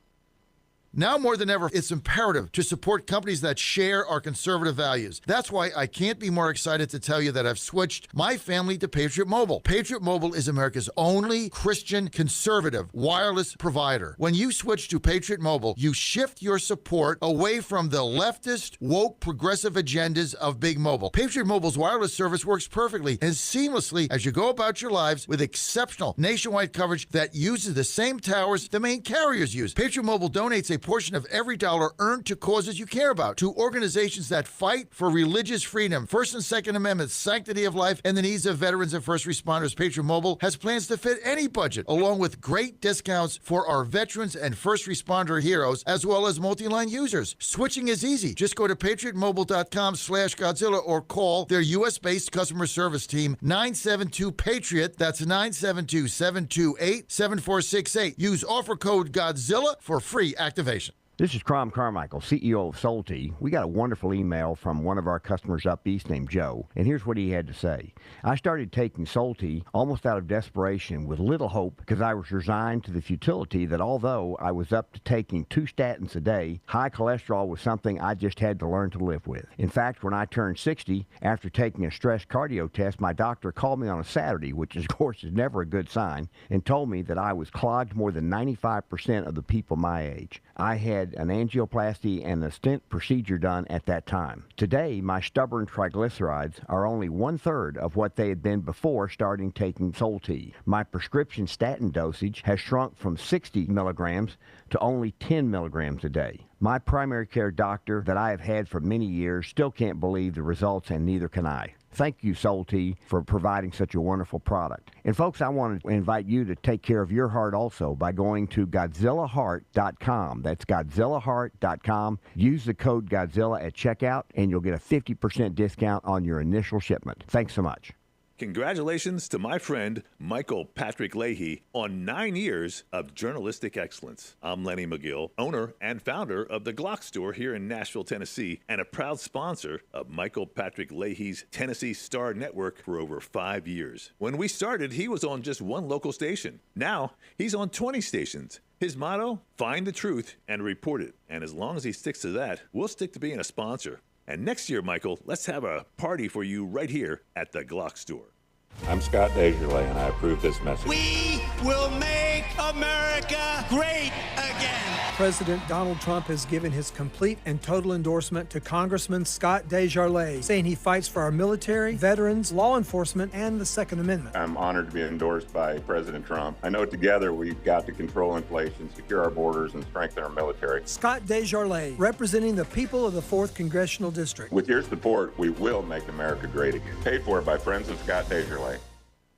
Now more than ever, it's imperative to support companies that share our conservative values. That's why I can't be more excited to tell you that I've switched my family to Patriot Mobile. Patriot Mobile is America's only Christian conservative wireless provider. When you switch to Patriot Mobile, you shift your support away from the leftist, woke, progressive agendas of Big Mobile. Patriot Mobile's wireless service works perfectly and seamlessly as you go about your lives with exceptional nationwide coverage that uses the same towers the main carriers use. Patriot Mobile donates a portion of every dollar earned to causes you care about, to organizations that fight for religious freedom, First and Second Amendments, sanctity of life, and the needs of veterans and first responders. Patriot Mobile has plans to fit any budget, along with great discounts for our veterans and first responder heroes, as well as multi-line users. Switching is easy. Just go to patriotmobile.com/Godzilla or call their U.S.-based customer service team, 972-PATRIOT. That's 972-728-7468. Use offer code Godzilla for free activation. This is Crom Carmichael, CEO of Solti. We got a wonderful email from one of our customers up east named Joe, and here's what he had to say. I started taking Solti almost out of desperation with little hope because I was resigned to the futility that although I was up to taking 2 statins a day, high cholesterol was something I just had to learn to live with. In fact, when I turned 60, after taking a stress cardio test, my doctor called me on a Saturday, which of course is never a good sign, and told me that I was clogged more than 95% of the people my age. I had an angioplasty and a stent procedure done at that time. Today, my stubborn triglycerides are only 1/3 of what they had been before starting taking Solti. My prescription statin dosage has shrunk from 60 milligrams to only 10 milligrams a day. My primary care doctor that I have had for many years still can't believe the results, and neither can I. Thank you, Solti, for providing such a wonderful product. And folks, I want to invite you to take care of your heart also by going to GodzillaHeart.com. That's GodzillaHeart.com. Use the code Godzilla at checkout, and you'll get a 50% discount on your initial shipment. Thanks so much. Congratulations to my friend Michael Patrick Leahy on 9 years of journalistic excellence. I'm Lenny McGill, owner and founder of the Glock Store here in Nashville, Tennessee, and a proud sponsor of Michael Patrick Leahy's Tennessee Star Network for over 5 years. When we started, he was on just one local station. Now, he's on 20 stations. His motto, find the truth and report it. And as long as he sticks to that, we'll stick to being a sponsor. And next year, Michael, let's have a party for you right here at the Glock Store. I'm Scott Desjardins, and I approve this message. We will make America great again. President Donald Trump has given his complete and total endorsement to Congressman Scott Desjardins, saying he fights for our military, veterans, law enforcement, and the Second Amendment. I'm honored to be endorsed by President Trump. I know together we've got to control inflation, secure our borders, and strengthen our military. Scott Desjardins, representing the people of the 4th Congressional District. With your support, we will make America great again. Paid for by friends of Scott Desjardins.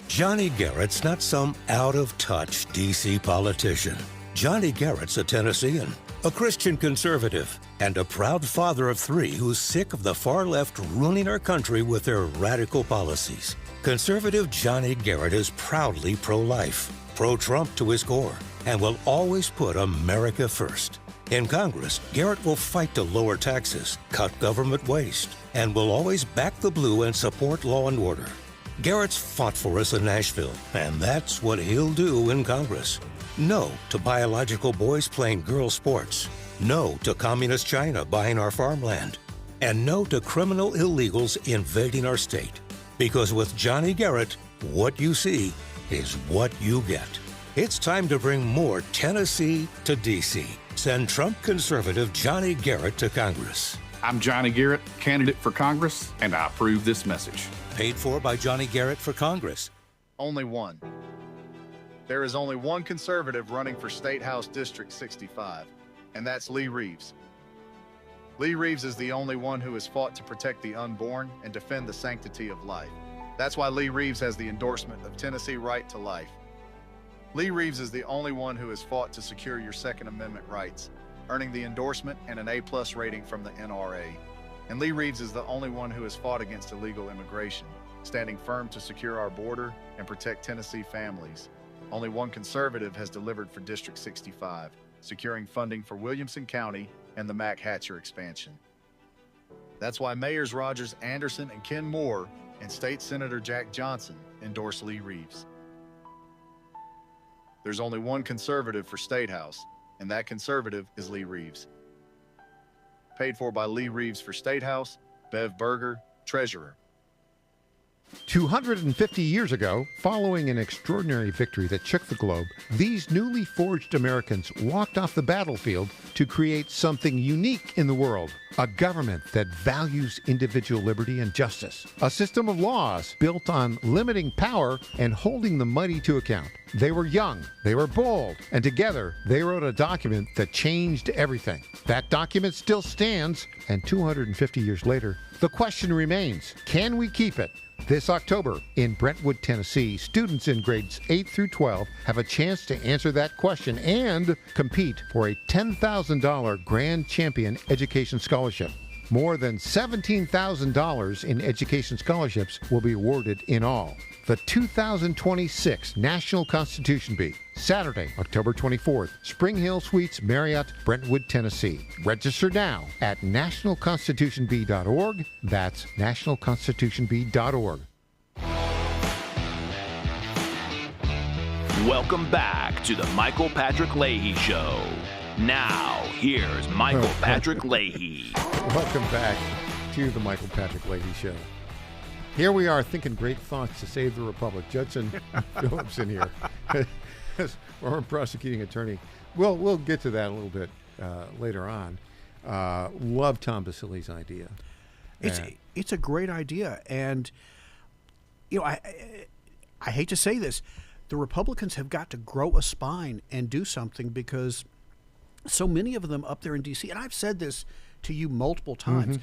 Johnny Garrett's not some out-of-touch D.C. politician. Johnny Garrett's a Tennessean, a Christian conservative, and a proud father of 3 who's sick of the far left ruining our country with their radical policies. Conservative Johnny Garrett is proudly pro-life, pro-Trump to his core, and will always put America first. In Congress, Garrett will fight to lower taxes, cut government waste, and will always back the blue and support law and order. Garrett's fought for us in Nashville, and that's what he'll do in Congress. No to biological boys playing girl sports. No to communist China buying our farmland. And no to criminal illegals invading our state. Because with Johnny Garrett, what you see is what you get. It's time to bring more Tennessee to D.C. Send Trump conservative Johnny Garrett to Congress. I'm Johnny Garrett, candidate for Congress, and I approve this message. Paid for by Johnny Garrett for Congress. Only one. There is only one conservative running for State House District 65, and that's Lee Reeves. Lee Reeves is the only one who has fought to protect the unborn and defend the sanctity of life. That's why Lee Reeves has the endorsement of Tennessee Right to Life. Lee Reeves is the only one who has fought to secure your Second Amendment rights, earning the endorsement and an A+ rating from the NRA. And Lee Reeves is the only one who has fought against illegal immigration, standing firm to secure our border and protect Tennessee families. Only one conservative has delivered for District 65, securing funding for Williamson County and the Mac Hatcher expansion. That's why Mayors Rogers Anderson and Ken Moore and State Senator Jack Johnson endorse Lee Reeves. There's only one conservative for State House, and that conservative is Lee Reeves. Paid for by Lee Reeves for State House, Bev Berger, Treasurer. 250 years ago, following an extraordinary victory that shook the globe, these newly forged Americans walked off the battlefield to create something unique in the world. A government that values individual liberty and justice. A system of laws built on limiting power and holding the mighty to account. They were young, they were bold, and together they wrote a document that changed everything. That document still stands, and 250 years later, the question remains, can we keep it? This October in Brentwood, Tennessee, students in grades 8 through 12 have a chance to answer that question and compete for a $10,000 Grand Champion Education Scholarship. More than $17,000 in education scholarships will be awarded in all. The 2026 National Constitution Bee, Saturday, October 24th, Spring Hill Suites, Marriott, Brentwood, Tennessee. Register now at nationalconstitutionbee.org. That's nationalconstitutionbee.org. Welcome back to the Michael Patrick Leahy Show. Now, here's Michael Patrick Leahy. Welcome back to the Michael Patrick Leahy Show. Here we are thinking great thoughts to save the Republic. Judson Phillips in here, former prosecuting attorney. We'll get to that a little bit later on. Love Tom Basili's idea. It's a great idea, and I hate to say this, the Republicans have got to grow a spine and do something, because so many of them up there in D.C., and I've said this to you multiple times,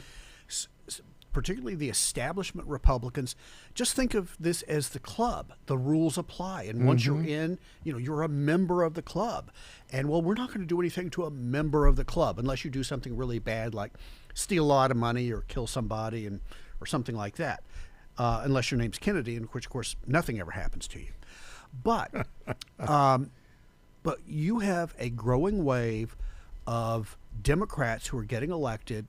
particularly the establishment Republicans, just think of this as the club. The rules apply, and once you're in, you're a member of the club. And, well, we're not going to do anything to a member of the club unless you do something really bad, like steal a lot of money or kill somebody or something like that, unless your name's Kennedy, in which, of course, nothing ever happens to you. But you have a growing wave of Democrats who are getting elected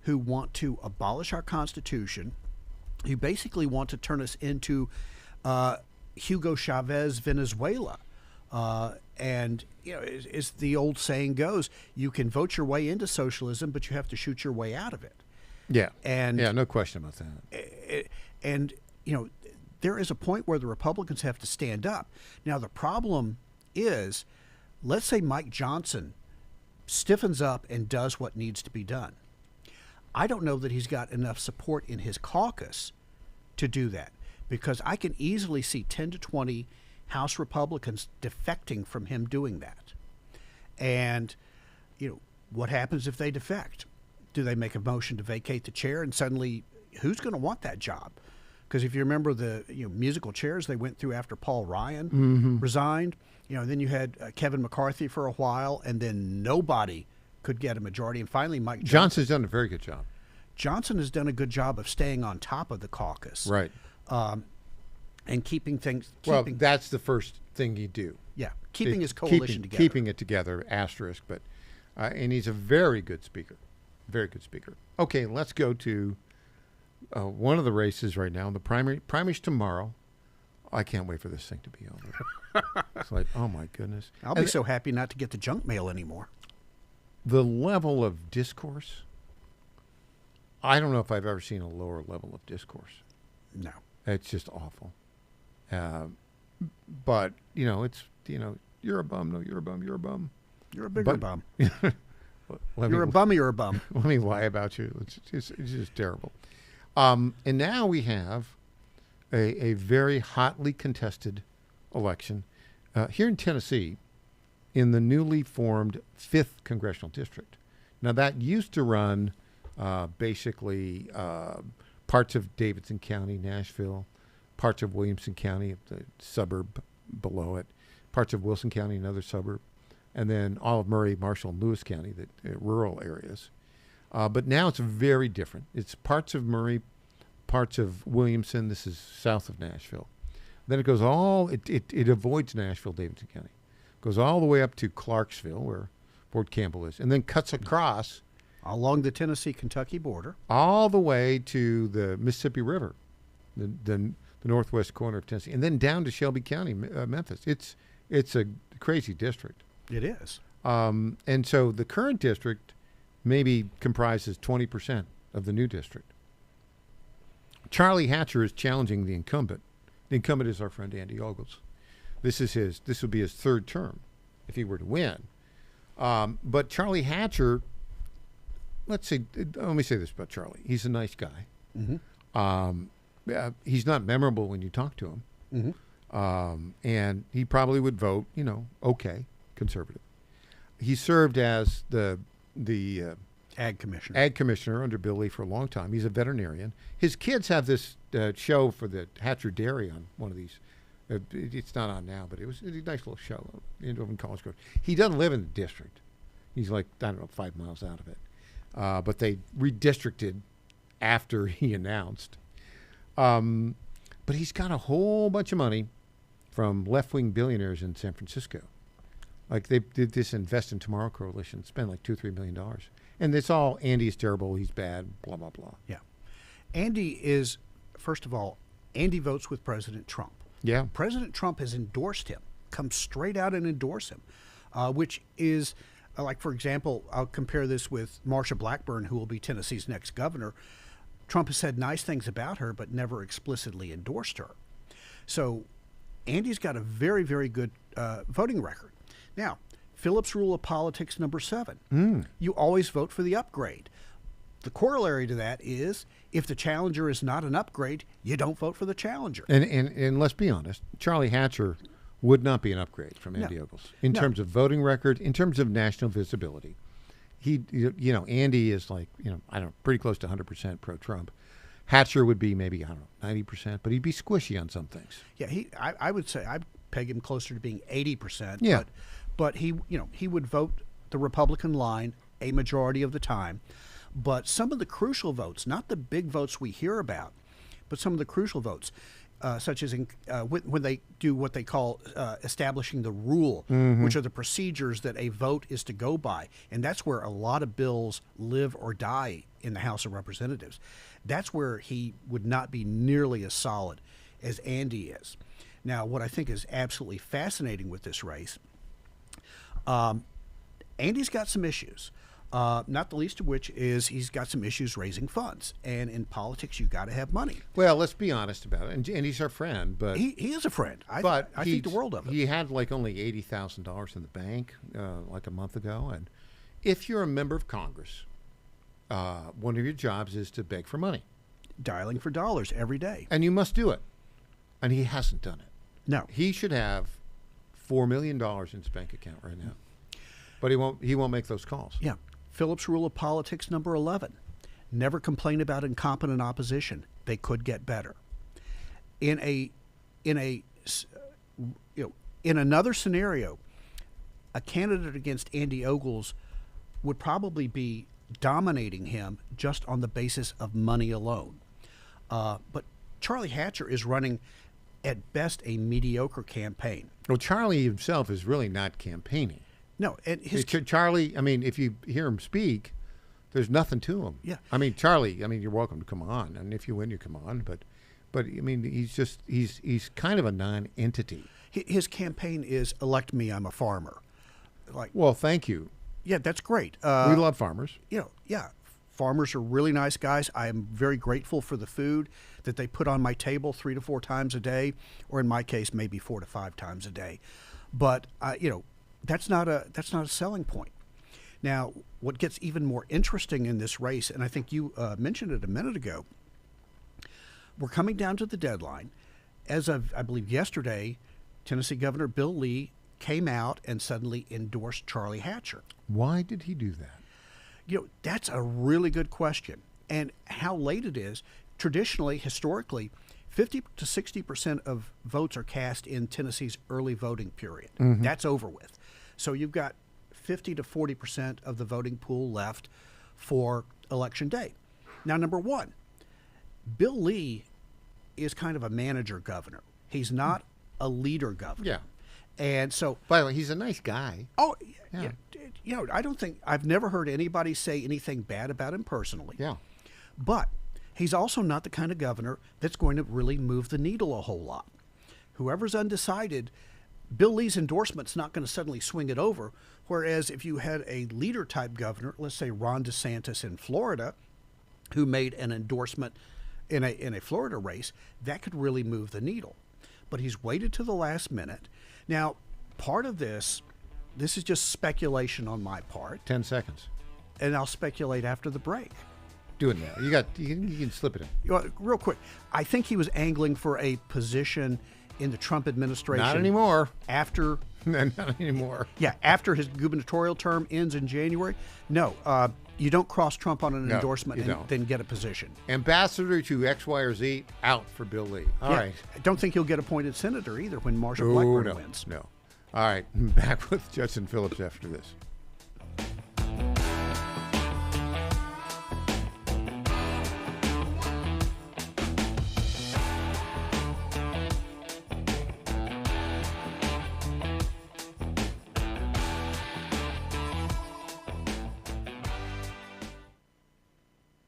who want to abolish our Constitution, who basically want to turn us into Hugo Chavez Venezuela. And, as the old saying goes, you can vote your way into socialism, but you have to shoot your way out of it. Yeah. And no question about that. There is a point where the Republicans have to stand up. Now, the problem is, let's say Mike Johnson stiffens up and does what needs to be done. I don't know that he's got enough support in his caucus to do that, because I can easily see 10 to 20 House Republicans defecting from him doing that. And, what happens if they defect? Do they make a motion to vacate the chair, and suddenly who's going to want that job? Because if you remember the musical chairs they went through after Paul Ryan resigned, then you had Kevin McCarthy for a while, and then nobody could get a majority. And finally, Mike Johnson's done a very good job. Johnson has done a good job of staying on top of the caucus. Right. And keeping things... Well, that's the first thing you do. Yeah, keeping his coalition together. Keeping it together, asterisk. But and he's a very good speaker. Very good speaker. Okay, let's go to one of the races right now. The primaries tomorrow. I can't wait for this thing to be over. It's like, oh my goodness. I'll be so happy not to get the junk mail anymore. The level of discourse, I don't know if I've ever seen a lower level of discourse. No. It's just awful. But, it's, you're a bum. No, you're a bum. You're a bum. You're a bigger bum. You're a bum, you're a bum. Let me lie about you. It's just terrible. And now we have a very hotly contested election here in Tennessee in the newly formed 5th Congressional District. Now, that used to run basically parts of Davidson County, Nashville, parts of Williamson County, the suburb below it, parts of Wilson County, another suburb, and then all of Murray, Marshall, and Lewis County, the rural areas. But now it's very different. It's parts of Murray, parts of Williamson. This is south of Nashville. Then it goes it avoids Nashville, Davidson County. Goes all the way up to Clarksville, where Fort Campbell is, and then cuts across along the Tennessee-Kentucky border, all the way to the Mississippi River, the northwest corner of Tennessee, and then down to Shelby County, Memphis. It's a crazy district. It is. And so the current district maybe comprises 20% of the new district. Charlie Hatcher is challenging the incumbent. The incumbent is our friend Andy Ogles. This would be his third term if he were to win. But Charlie Hatcher, let me say this about Charlie. He's a nice guy. He's not memorable when you talk to him. And he probably would vote, okay, conservative. He served as the ag commissioner. Ag commissioner under Bill Lee for a long time. He's a veterinarian. His kids have this show for the Hatcher Dairy on one of these. It's not on now, but it was a nice little show over in College Grove. He doesn't live in the district. He's like, 5 miles out of it. but they redistricted after he announced. But he's got a whole bunch of money from left-wing billionaires in San Francisco. Like they did this Invest in Tomorrow coalition, spent like $2-3 million. And it's all Andy's terrible, he's bad, blah, blah, blah. Yeah. Andy is, first of all, Andy votes with President Trump. Yeah. President Trump has endorsed him, come straight out and endorse him, which is, like, for example, I'll compare this with Marsha Blackburn, who will be Tennessee's next governor. Trump has said nice things about her, but never explicitly endorsed her. So Andy's got a very, very good voting record. Now, Phillips' rule of politics number 7. You always vote for the upgrade. The corollary to that is if the challenger is not an upgrade, you don't vote for the challenger. And let's be honest, Charlie Hatcher would not be an upgrade from Andy Ogles in terms of voting record, in terms of national visibility. Andy is like, pretty close to 100% pro-Trump. Hatcher would be maybe, 90%, but he'd be squishy on some things. Yeah, I would say I'd peg him closer to being 80%. Yeah. But he would vote the Republican line a majority of the time. But some of the crucial votes, not the big votes we hear about, but some of the crucial votes, such as when they do what they call establishing the rule, which are the procedures that a vote is to go by. And that's where a lot of bills live or die in the House of Representatives. That's where he would not be nearly as solid as Andy is. Now, what I think is absolutely fascinating with this race, Andy's got some issues. Not the least of which is he's got some issues raising funds. And in politics, you got to have money. Well, let's be honest about it. And he's our friend, but he is a friend. I think the world of it. He had like only $80,000 in the bank like a month ago. And if you're a member of Congress, one of your jobs is to beg for money. Dialing for dollars every day. And you must do it. And he hasn't done it. No. He should have $4 million in his bank account right now. But he won't make those calls. Yeah. Phillips' rule of politics number 11. Never complain about incompetent opposition. They could get better. In another scenario, a candidate against Andy Ogles would probably be dominating him just on the basis of money alone. But Charlie Hatcher is running at best a mediocre campaign. Well, Charlie himself is really not campaigning. No, and Charlie, if you hear him speak, there's nothing to him. Yeah. Charlie, you're welcome to come on, and if you win, you come on. But he's kind of a non-entity. His campaign is elect me, I'm a farmer. Well, thank you. Yeah, that's great. We love farmers. Yeah, farmers are really nice guys. I am very grateful for the food that they put on my table 3 to 4 times a day, or in my case, maybe 4 to 5 times a day. But that's not a selling point. Now, what gets even more interesting in this race, and I think you mentioned it a minute ago, we're coming down to the deadline. As of, I believe, yesterday, Tennessee Governor Bill Lee came out and suddenly endorsed Charlie Hatcher. Why did he do that? That's a really good question. And how late it is, traditionally, historically, 50 to 60% of votes are cast in Tennessee's early voting period. That's over with. So you've got 50 to 40% of the voting pool left for Election Day. Now, number one, Bill Lee is kind of a manager governor. He's not a leader governor. Yeah. And so, by the way, he's a nice guy. Oh, yeah. I've never heard anybody say anything bad about him personally. Yeah. But he's also not the kind of governor that's going to really move the needle a whole lot. Whoever's undecided, Bill Lee's endorsement's not going to suddenly swing it over. Whereas if you had a leader-type governor, let's say Ron DeSantis in Florida, who made an endorsement in a Florida race, that could really move the needle. But he's waited to the last minute. Now, part of this is just speculation on my part. 10 seconds. And I'll speculate after the break. Do it now. You can slip it in. Real quick, I think he was angling for a position in the Trump administration. Not anymore. After not anymore. Yeah, after his gubernatorial term ends in January. No, you don't cross Trump on an endorsement and then get a position. Ambassador to X, Y, or Z, out for Bill Lee. All right. I don't think he'll get appointed senator either when Marsha Blackburn wins. No. All right. Back with Judson Phillips after this.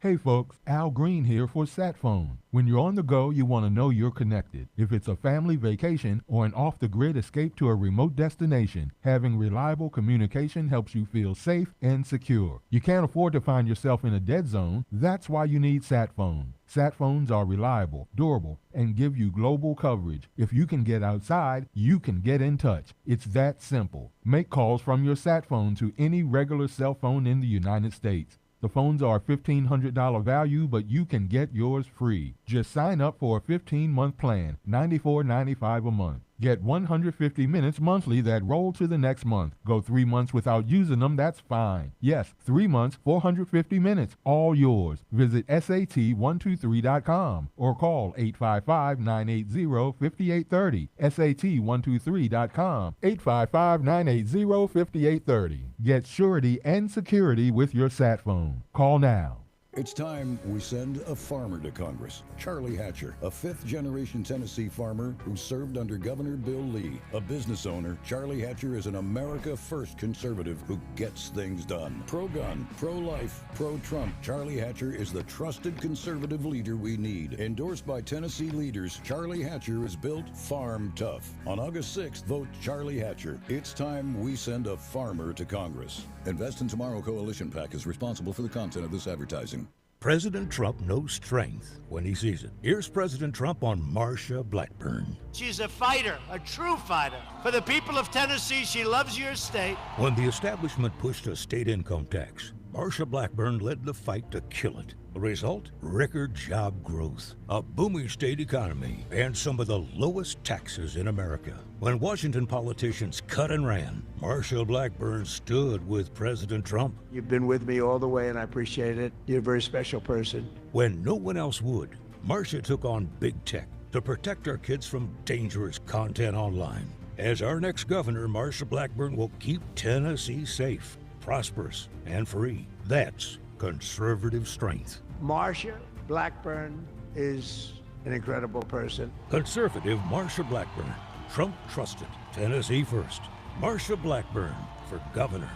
Hey folks, Al Green here for SatPhone. When you're on the go, you want to know you're connected. If it's a family vacation or an off-the-grid escape to a remote destination, having reliable communication helps you feel safe and secure. You can't afford to find yourself in a dead zone. That's why you need SatPhone. SatPhones are reliable, durable, and give you global coverage. If you can get outside, you can get in touch. It's that simple. Make calls from your SatPhone to any regular cell phone in the United States. The phones are $1,500 value, but you can get yours free. Just sign up for a 15-month plan, $94.95 a month. Get 150 minutes monthly that roll to the next month. Go 3 months without using them, that's fine. Yes, 3 months, 450 minutes, all yours. Visit SAT123.com or call 855-980-5830. SAT123.com, 855-980-5830. Get surety and security with your SatPhone. Call now. It's time we send a farmer to Congress. Charlie Hatcher, a fifth-generation Tennessee farmer who served under Governor Bill Lee. A business owner, Charlie Hatcher is an America First conservative who gets things done. Pro-gun, pro-life, pro-Trump, Charlie Hatcher is the trusted conservative leader we need. Endorsed by Tennessee leaders, Charlie Hatcher is built farm tough. On August 6th, vote Charlie Hatcher. It's time we send a farmer to Congress. Invest in Tomorrow Coalition PAC is responsible for the content of this advertising. President Trump knows strength when he sees it. Here's President Trump on Marsha Blackburn. She's a fighter, a true fighter. For the people of Tennessee, she loves your state. When the establishment pushed a state income tax, Marsha Blackburn led the fight to kill it. The result? Record job growth, a booming state economy, and some of the lowest taxes in America. When Washington politicians cut and ran, Marsha Blackburn stood with President Trump. You've been with me all the way, and I appreciate it. You're a very special person. When no one else would, Marsha took on big tech to protect our kids from dangerous content online. As our next governor, Marsha Blackburn will keep Tennessee safe, prosperous, and free. That's conservative strength. Marsha Blackburn is an incredible person. Conservative Marsha Blackburn. Trump trusted. Tennessee first. Marsha Blackburn for governor.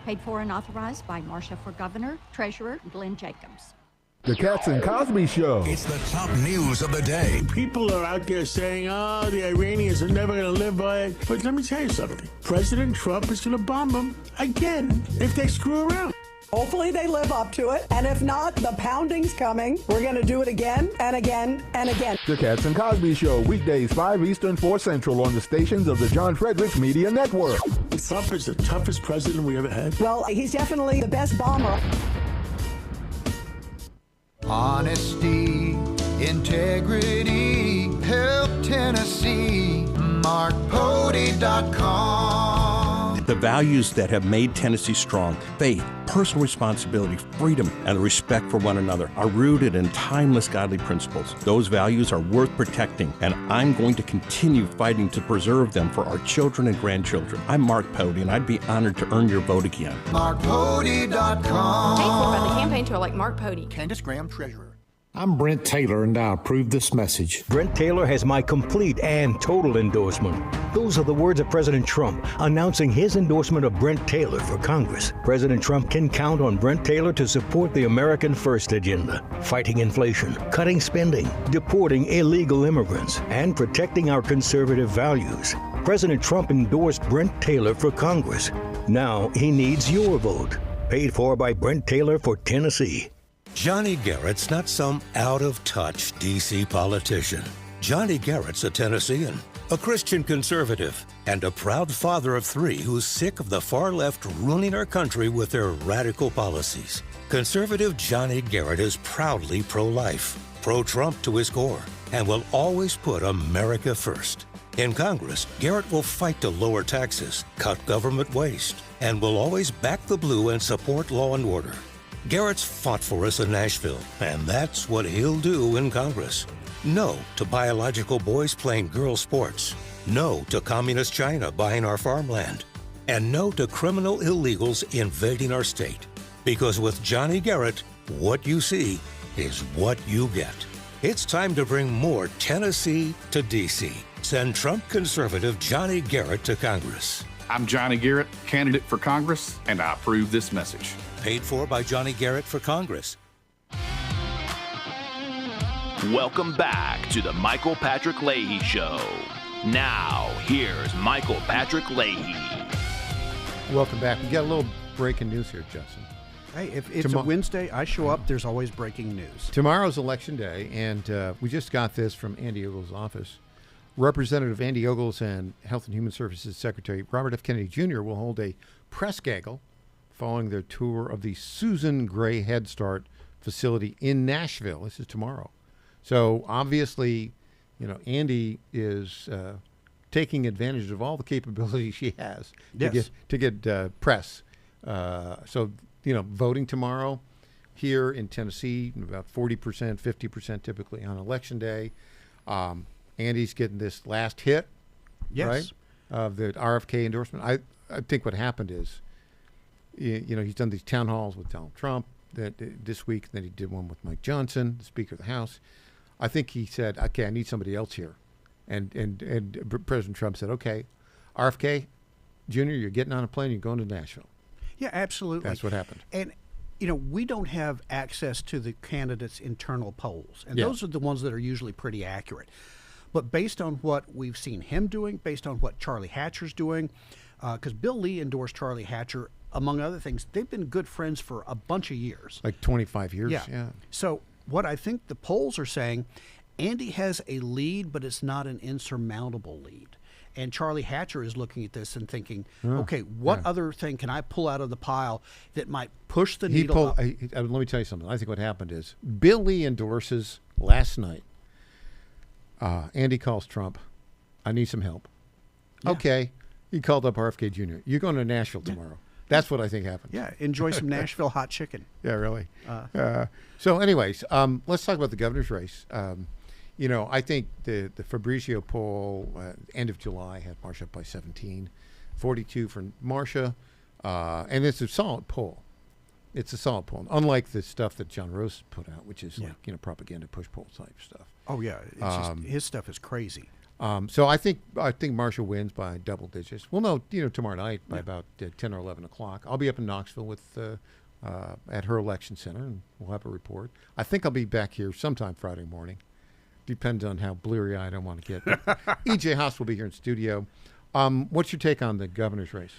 Paid for and authorized by Marsha for governor, treasurer, Glenn Jacobs. The Cats and Cosby Show. It's the top news of the day. People are out there saying, the Iranians are never going to live by it. But let me tell you something. President Trump is going to bomb them again if they screw around. Hopefully they live up to it. And if not, the pounding's coming. We're going to do it again and again and again. The Cats and Cosby Show, weekdays 5 Eastern, 4 Central on the stations of the John Frederick Media Network. Trump is the toughest president we ever had. Well, he's definitely the best bomber. Honesty, integrity, help Tennessee, MarkPody.com. The values that have made Tennessee strong, faith, personal responsibility, freedom, and respect for one another are rooted in timeless godly principles. Those values are worth protecting, and I'm going to continue fighting to preserve them for our children and grandchildren. I'm Mark Pody, and I'd be honored to earn your vote again. MarkPody.com. Paid for by the campaign to elect Mark Pody. Candace Graham, Treasurer. I'm Brent Taylor, and I approve this message. Brent Taylor has my complete and total endorsement. Those are the words of President Trump announcing his endorsement of Brent Taylor for Congress. President Trump can count on Brent Taylor to support the American First agenda, fighting inflation, cutting spending, deporting illegal immigrants, and protecting our conservative values. President Trump endorsed Brent Taylor for Congress. Now he needs your vote. Paid for by Brent Taylor for Tennessee. Johnny Garrett's not some out-of-touch D.C. politician. Johnny Garrett's a Tennessean, a Christian conservative, and a proud father of 3 who's sick of the far left ruining our country with their radical policies. Conservative Johnny Garrett is proudly pro-life, pro-Trump to his core, and will always put America first. In Congress, Garrett will fight to lower taxes, cut government waste, and will always back the blue and support law and order. Garrett's fought for us in Nashville, and that's what he'll do in Congress. No to biological boys playing girl sports. No to communist China buying our farmland. And no to criminal illegals invading our state. Because with Johnny Garrett, what you see is what you get. It's time to bring more Tennessee to D.C. Send Trump conservative Johnny Garrett to Congress. I'm Johnny Garrett, candidate for Congress, and I approve this message. Paid for by Johnny Garrett for Congress. Welcome back to the Michael Patrick Leahy Show. Now, here's Michael Patrick Leahy. Welcome back. We got a little breaking news here, Justin. Hey, if it's a Wednesday, I show up, there's always breaking news. Tomorrow's Election Day, and we just got this from Andy Ogles' office. Representative Andy Ogles and Health and Human Services Secretary Robert F. Kennedy Jr. will hold a press gaggle following their tour of the Susan Gray Head Start facility in Nashville. This is tomorrow. So obviously, Andy is taking advantage of all the capabilities she has to get press. So, voting tomorrow here in Tennessee, about 40%, 50% typically on Election Day. Andy's getting this last hit, right, of the RFK endorsement. I think what happened is, he's done these town halls with Donald Trump this week. Then he did one with Mike Johnson, the Speaker of the House. I think he said, okay, I need somebody else here. And President Trump said, okay, RFK Jr., you're getting on a plane, you're going to Nashville. Yeah, absolutely. That's what happened. And, we don't have access to the candidates' internal polls. And those are the ones that are usually pretty accurate. But based on what we've seen him doing, based on what Charlie Hatcher's doing, because Bill Lee endorsed Charlie Hatcher, among other things, they've been good friends for a bunch of years. Like 25 years, yeah. So what I think the polls are saying, Andy has a lead, but it's not an insurmountable lead. And Charlie Hatcher is looking at this and thinking, okay, what other thing can I pull out of the pile that might push the needle up? Let me tell you something. I think what happened is Bill Lee endorses last night. Andy calls Trump. I need some help. Yeah. Okay. He called up RFK Jr. You're going to Nashville tomorrow. That's what I think happened. Yeah, enjoy some Nashville hot chicken. Yeah, really. So anyways, let's talk about the governor's race. I think the Fabrizio poll, end of July, had Marsha up by 17, 42 for Marsha, and it's a solid poll. It's a solid poll, unlike the stuff that John Rose put out, which is like propaganda push poll type stuff. Oh yeah, it's just, his stuff is crazy. So I think Marsha wins by double digits. We'll know tomorrow night by about 10 or 11 o'clock. I'll be up in Knoxville with at her election center, and we'll have a report. I think I'll be back here sometime Friday morning. Depends on how bleary-eyed I want to get. E.J. Haas will be here in studio. What's your take on the governor's race?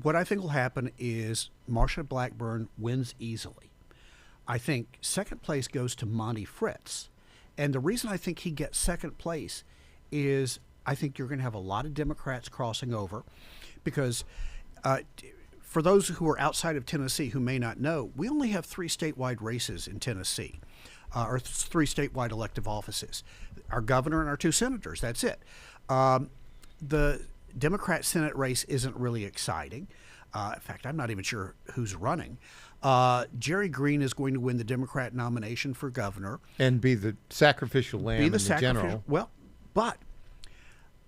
What I think will happen is Marsha Blackburn wins easily. I think second place goes to Monty Fritz. And the reason I think he gets second place is I think you're going to have a lot of Democrats crossing over because for those who are outside of Tennessee who may not know, we only have 3 statewide races in Tennessee, or 3 statewide elective offices. Our governor and our 2 senators, that's it. The Democrat Senate race isn't really exciting. In fact, I'm not even sure who's running. Jerry Green is going to win the Democrat nomination for governor. And be the sacrificial lamb in the general. Well, but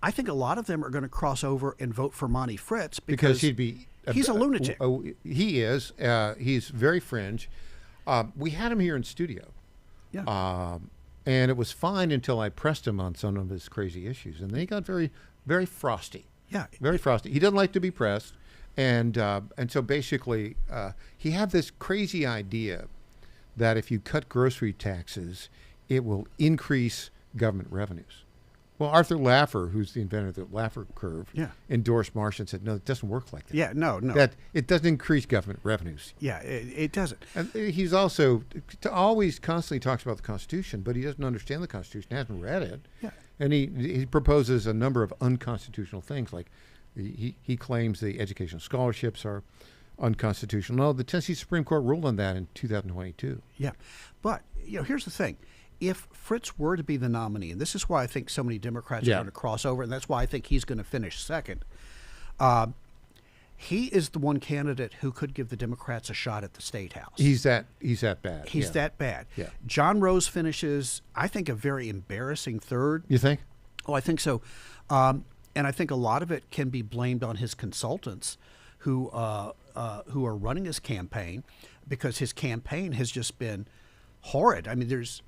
I think a lot of them are going to cross over and vote for Monty Fritz because he's a lunatic. He is. He's very fringe. We had him here in studio. Yeah. And it was fine until I pressed him on some of his crazy issues. And then he got very, very frosty. Yeah. Very frosty. He doesn't like to be pressed. And so basically, he had this crazy idea that if you cut grocery taxes, it will increase government revenues. Well, Arthur Laffer, who's the inventor of the Laffer curve, endorsed Marsha and said, no, it doesn't work like that. Yeah, no. That it doesn't increase government revenues. Yeah, it doesn't. And he's also always constantly talks about the Constitution, but he doesn't understand the Constitution, hasn't read it. Yeah. And he proposes a number of unconstitutional things, like he claims the educational scholarships are unconstitutional. No, the Tennessee Supreme Court ruled on that in 2022. Yeah. But, here's the thing. If Fritz were to be the nominee, and this is why I think so many Democrats are going to cross over, and that's why I think he's going to finish second, he is the one candidate who could give the Democrats a shot at the State House. He's that bad. He's that bad. Yeah. John Rose finishes, I think, a very embarrassing third. You think? Oh, I think so. And I think a lot of it can be blamed on his consultants who are running his campaign, because his campaign has just been horrid. I mean, there's,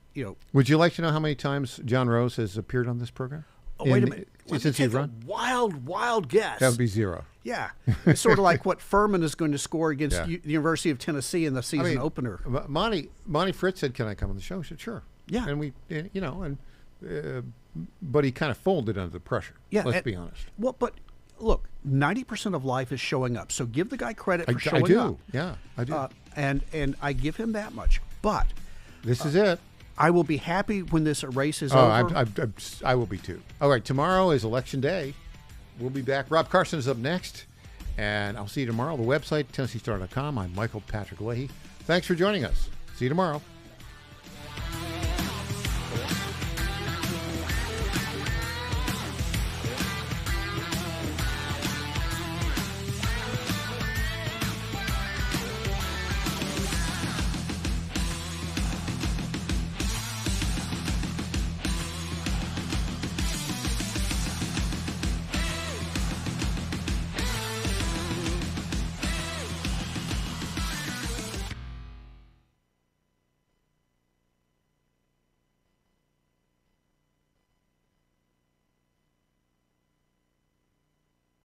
Would you like to know how many times John Rose has appeared on this program? wait a minute. Since he run? Wild guess. That would be 0. Yeah. It's sort of like what Furman is going to score against the University of Tennessee in the season opener. Monty Fritz said, "Can I come on the show?" I said, "Sure." Yeah. And we, but he kind of folded under the pressure. Yeah. Let's be honest. Well, but look, 90% of life is showing up. So give the guy credit for showing up. I do. Yeah, I do. And I give him that much. But this is it. I will be happy when this race is over. I will be too. All right, tomorrow is Election Day. We'll be back. Rob Carson is up next, and I'll see you tomorrow. The website, TennesseeStar.com. I'm Michael Patrick Leahy. Thanks for joining us. See you tomorrow.